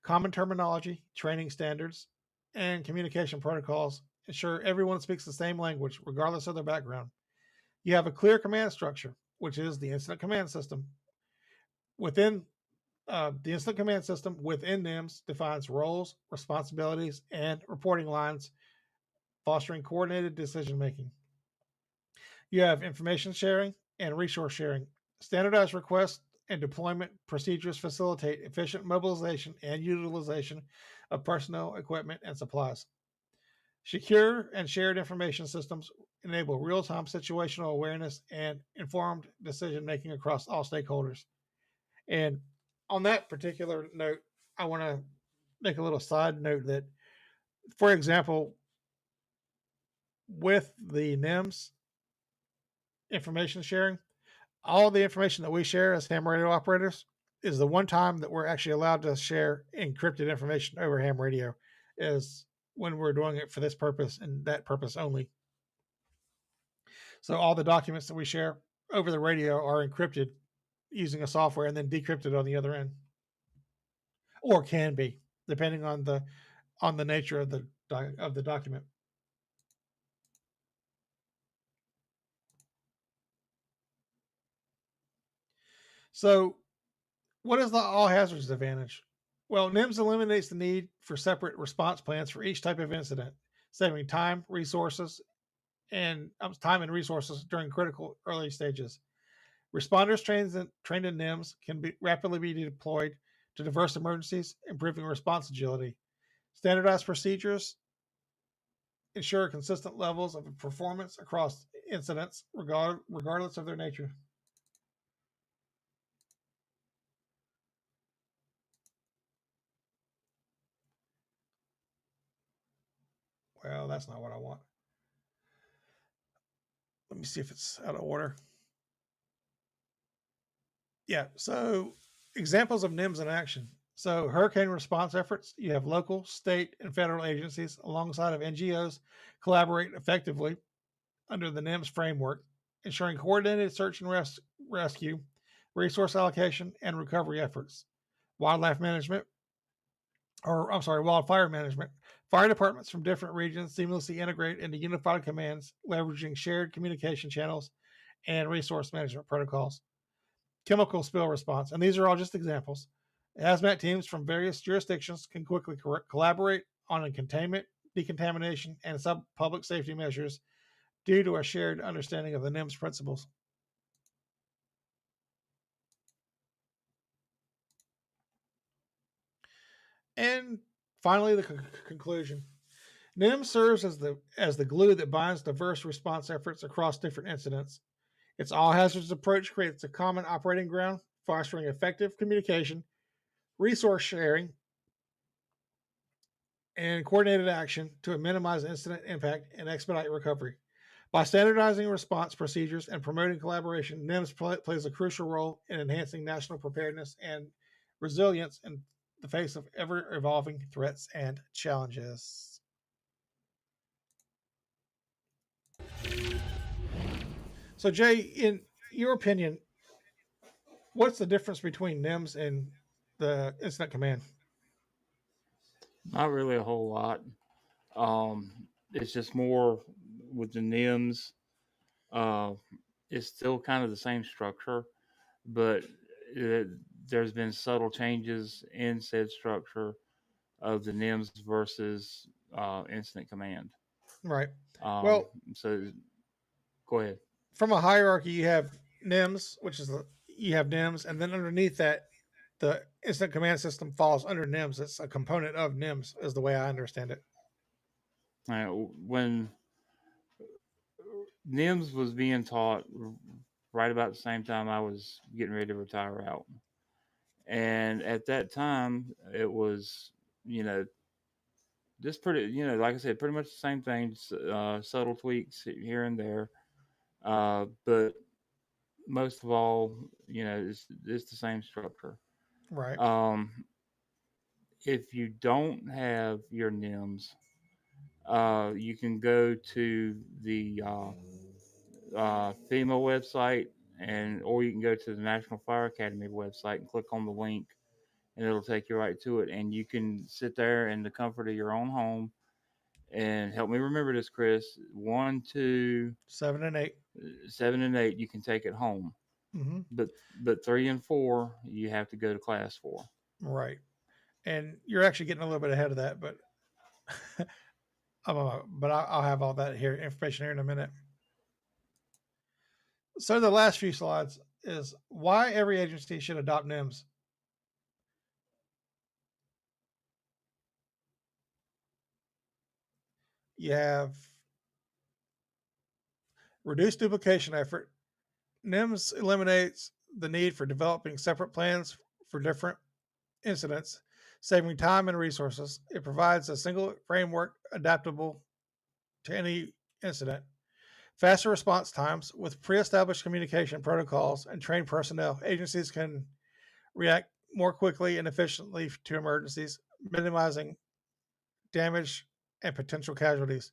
common terminology, training standards, and communication protocols ensure everyone speaks the same language, regardless of their background. You have a clear command structure, which is the incident command system. Within the incident command system within NIMS defines roles, responsibilities, and reporting lines, fostering coordinated decision making. You have information sharing and resource sharing. Standardized requests and deployment procedures facilitate efficient mobilization and utilization of personnel, equipment, and supplies. Secure and shared information systems enable real time situational awareness and informed decision making across all stakeholders. And on that particular note, I want to make a little side note that, for example, with the NIMS information sharing, all the information that we share as ham radio operators is the one time that we're actually allowed to share encrypted information over ham radio, is when we're doing it for this purpose and that purpose only. So all the documents that we share over the radio are encrypted using a software and then decrypted on the other end, or can be, depending on the nature of the document. So, what is the all hazards advantage? Well, NIMS eliminates the need for separate response plans for each type of incident, saving time and resources during critical early stages. Responders trained in NIMS can rapidly be deployed to diverse emergencies, improving response agility. Standardized procedures ensure consistent levels of performance across incidents, regardless of their nature. Well, that's not what I want. Let me see if it's out of order. Yeah, so examples of NIMS in action. So hurricane response efforts, you have local, state, and federal agencies alongside of NGOs collaborate effectively under the NIMS framework, ensuring coordinated search and rescue, resource allocation, and recovery efforts. Wildlife management, wildfire management. Fire departments from different regions seamlessly integrate into unified commands, leveraging shared communication channels and resource management protocols. Chemical spill response, and these are all just examples. Hazmat teams from various jurisdictions can quickly collaborate on containment, decontamination, and public safety measures due to a shared understanding of the NIMS principles. And finally, the conclusion. NIMS serves as the glue that binds diverse response efforts across different incidents. Its all hazards approach creates a common operating ground, fostering effective communication, resource sharing, and coordinated action to minimize incident impact and expedite recovery. By standardizing response procedures and promoting collaboration, NIMS plays a crucial role in enhancing national preparedness and resilience in the face of ever evolving threats and challenges. So, Jay, in your opinion, what's the difference between NIMS and the incident command? Not really a whole lot. It's just more with the NIMS. Uh, it's still kind of the same structure, but it, there's been subtle changes in said structure of the NIMS versus incident command. Right. Um, Well, so go ahead. from a hierarchy, you have NIMS, you have NIMS, and then underneath that, the incident command system falls under NIMS. It's a component of NIMS, is the way I understand it. When NIMS was being taught right about the same time I was getting ready to retire out. And at that time, it was, you know, just pretty, like I said, pretty much the same thing, subtle tweaks here and there. But most of all, it's the same structure. Right. Um, if you don't have your NIMS, you can go to the FEMA website, or you can go to the National Fire Academy website and click on the link, and it'll take you right to it. And you can sit there in the comfort of your own home. And help me remember this, Chris. 1, 2, 7 and 8. 7, and 8, you can take it home. Mm-hmm. But 3 and 4, you have to go to class for. Right. And you're actually getting a little bit ahead of that, but I'll have all that here information here in a minute. So the last few slides is why every agency should adopt NIMS. You have reduced duplication effort. NIMS eliminates the need for developing separate plans for different incidents, saving time and resources. It provides a single framework adaptable to any incident. Faster response times with pre established communication protocols and trained personnel, agencies can react more quickly and efficiently to emergencies, minimizing damage and potential casualties.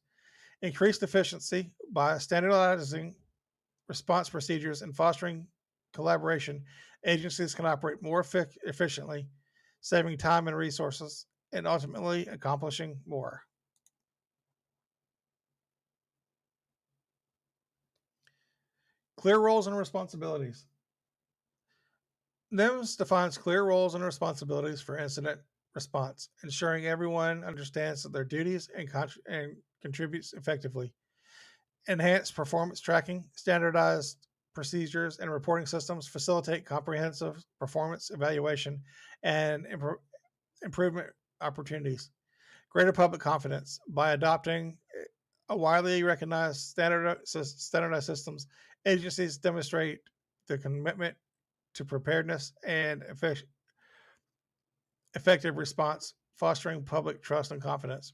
Increased efficiency by standardizing response procedures and fostering collaboration, agencies can operate more efficiently, saving time and resources, and ultimately accomplishing more. Clear roles and responsibilities. NIMS defines clear roles and responsibilities for incident response, ensuring everyone understands their duties and contributes effectively. Enhanced performance tracking, standardized procedures, and reporting systems facilitate comprehensive performance evaluation and improvement opportunities. Greater public confidence by adopting a widely recognized standardized systems. Agencies demonstrate the commitment to preparedness and effective response, fostering public trust and confidence.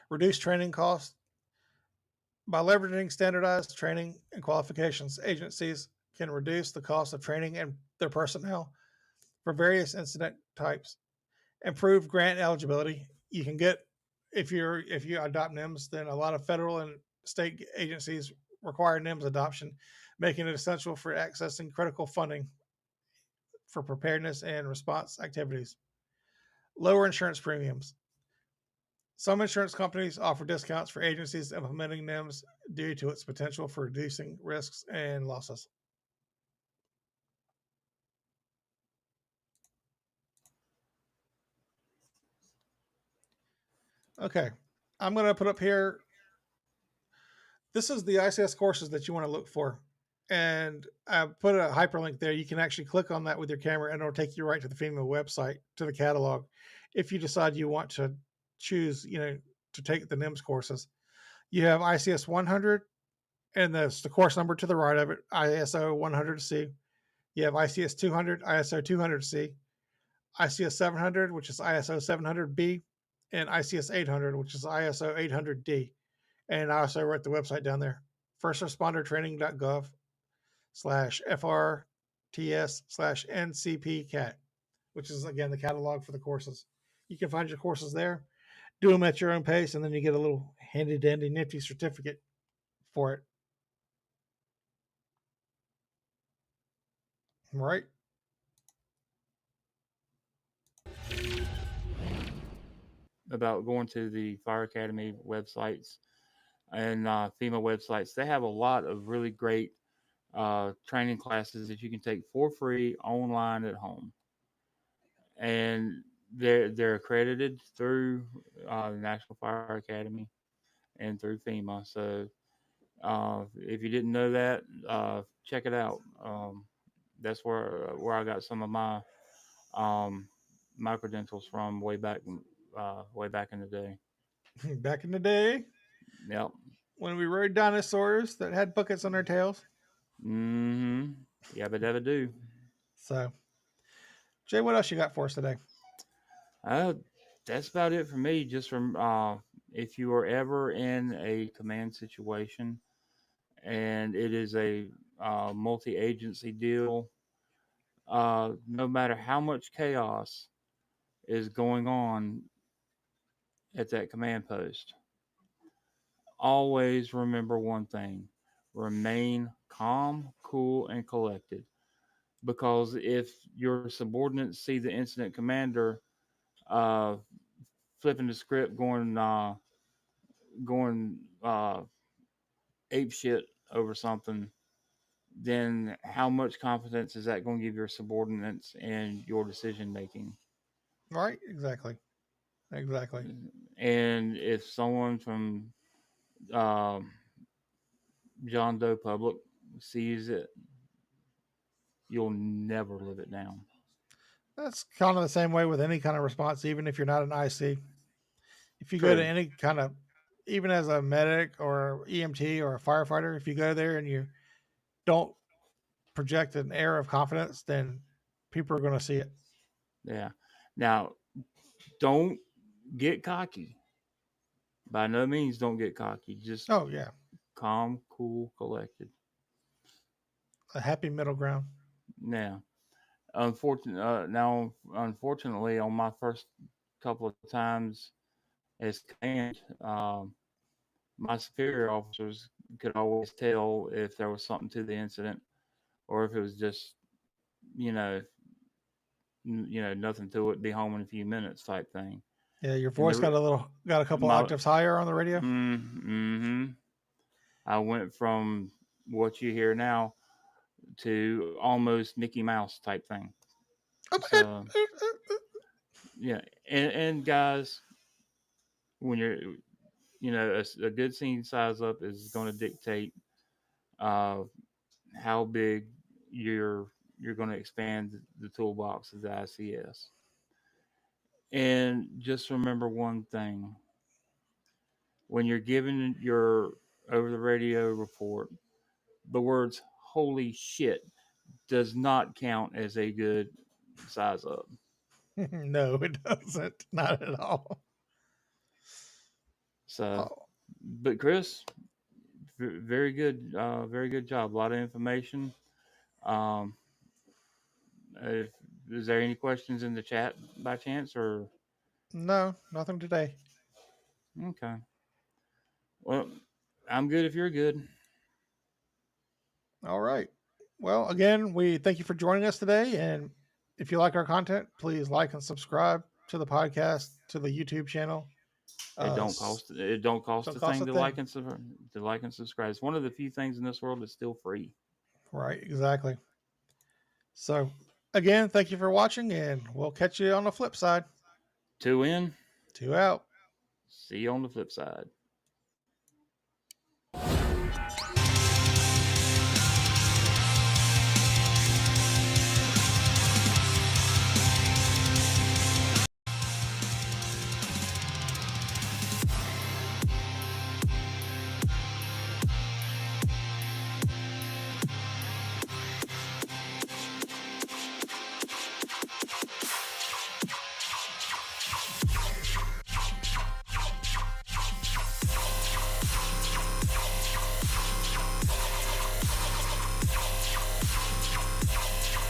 Reduce training costs. By leveraging standardized training and qualifications, agencies can reduce the cost of training and their personnel for various incident types. Improve grant eligibility. You can get if you adopt NIMS, then a lot of federal and state agencies require NIMS adoption, making it essential for accessing critical funding for preparedness and response activities. Lower insurance premiums. Some insurance companies offer discounts for agencies implementing NIMS due to its potential for reducing risks and losses. Okay, I'm going to put up here. This is the ICS courses that you want to look for. And I put a hyperlink there. You can actually click on that with your camera and it'll take you right to the FEMA website, to the catalog. If you decide you want to choose, to take the NIMS courses, you have ICS 100, and that's the course number to the right of it, ISO 100C. You have ICS 200, ISO 200C, ICS 700, which is ISO 700B, and ICS 800, which is ISO 800D. And I also wrote the website down there, firstrespondertraining.gov/FRTS/NCPCAT, which is, again, the catalog for the courses. You can find your courses there, do them at your own pace, and then you get a little handy dandy nifty certificate for it. Right? About going to the Fire Academy websites and FEMA websites, they have a lot of really great training classes that you can take for free online at home, and they're accredited through the National Fire Academy and through FEMA. So if you didn't know that, check it out. That's where I got some of um, my credentials from way back way back in the day. Back in the day Yep. when we rode dinosaurs that had buckets on their tails. Mm-hmm. Yabba dabba do. So, Jay, what else you got for us today? Uh, that's about it for me. Just from if you are ever in a command situation and it is a multi-agency deal, no matter how much chaos is going on at that command post, always remember one thing: remain calm, cool, and collected. Because if your subordinates see the incident commander uh, flipping the script, going ape shit over something, then how much confidence is that going to give your subordinates in your decision making? Right? Exactly. Exactly. And if someone from um John Doe Public sees it, you'll never live it down. That's kind of the same way with any kind of response, even if you're not an IC. If you go to True. any kind of, even as a medic or EMT or a firefighter, if you go there and you don't project an air of confidence, then people are going to see it. Yeah. Now, don't get cocky. By no means, don't get cocky. Just Oh, yeah. calm, cool, collected. A happy middle ground. Now, unfortunately, on my first couple of times as command, my superior officers could always tell if there was something to the incident or if it was just, you know, nothing to it, be home in a few minutes type thing. Yeah, your And voice got a couple my octaves higher on the radio. mm-hmm, I went from what you hear now to almost Mickey Mouse type thing. So yeah, and guys, when you're, a good scene size up is going to dictate uh, how big you're you're going to expand the toolbox of the ICS. And just remember one thing: when you're giving your over the radio report, the words "holy shit" does not count as a good size up. No, it doesn't. Not at all. So, Oh, but Chris, very good job. A lot of information. Um, if, is there any questions in the chat by chance, or no, nothing today. okay? Well, I'm good if you're good. All right. Well, again, we thank you for joining us today. And if you like our content, please like and subscribe to the podcast, to the YouTube channel. It don't cost Don't a cost thing a thing. to like and subscribe. It's one of the few things in this world that's still free. Right, exactly. So, again, thank you for watching, and we'll catch you on the flip side. 2 in. 2 out. See you on the flip side.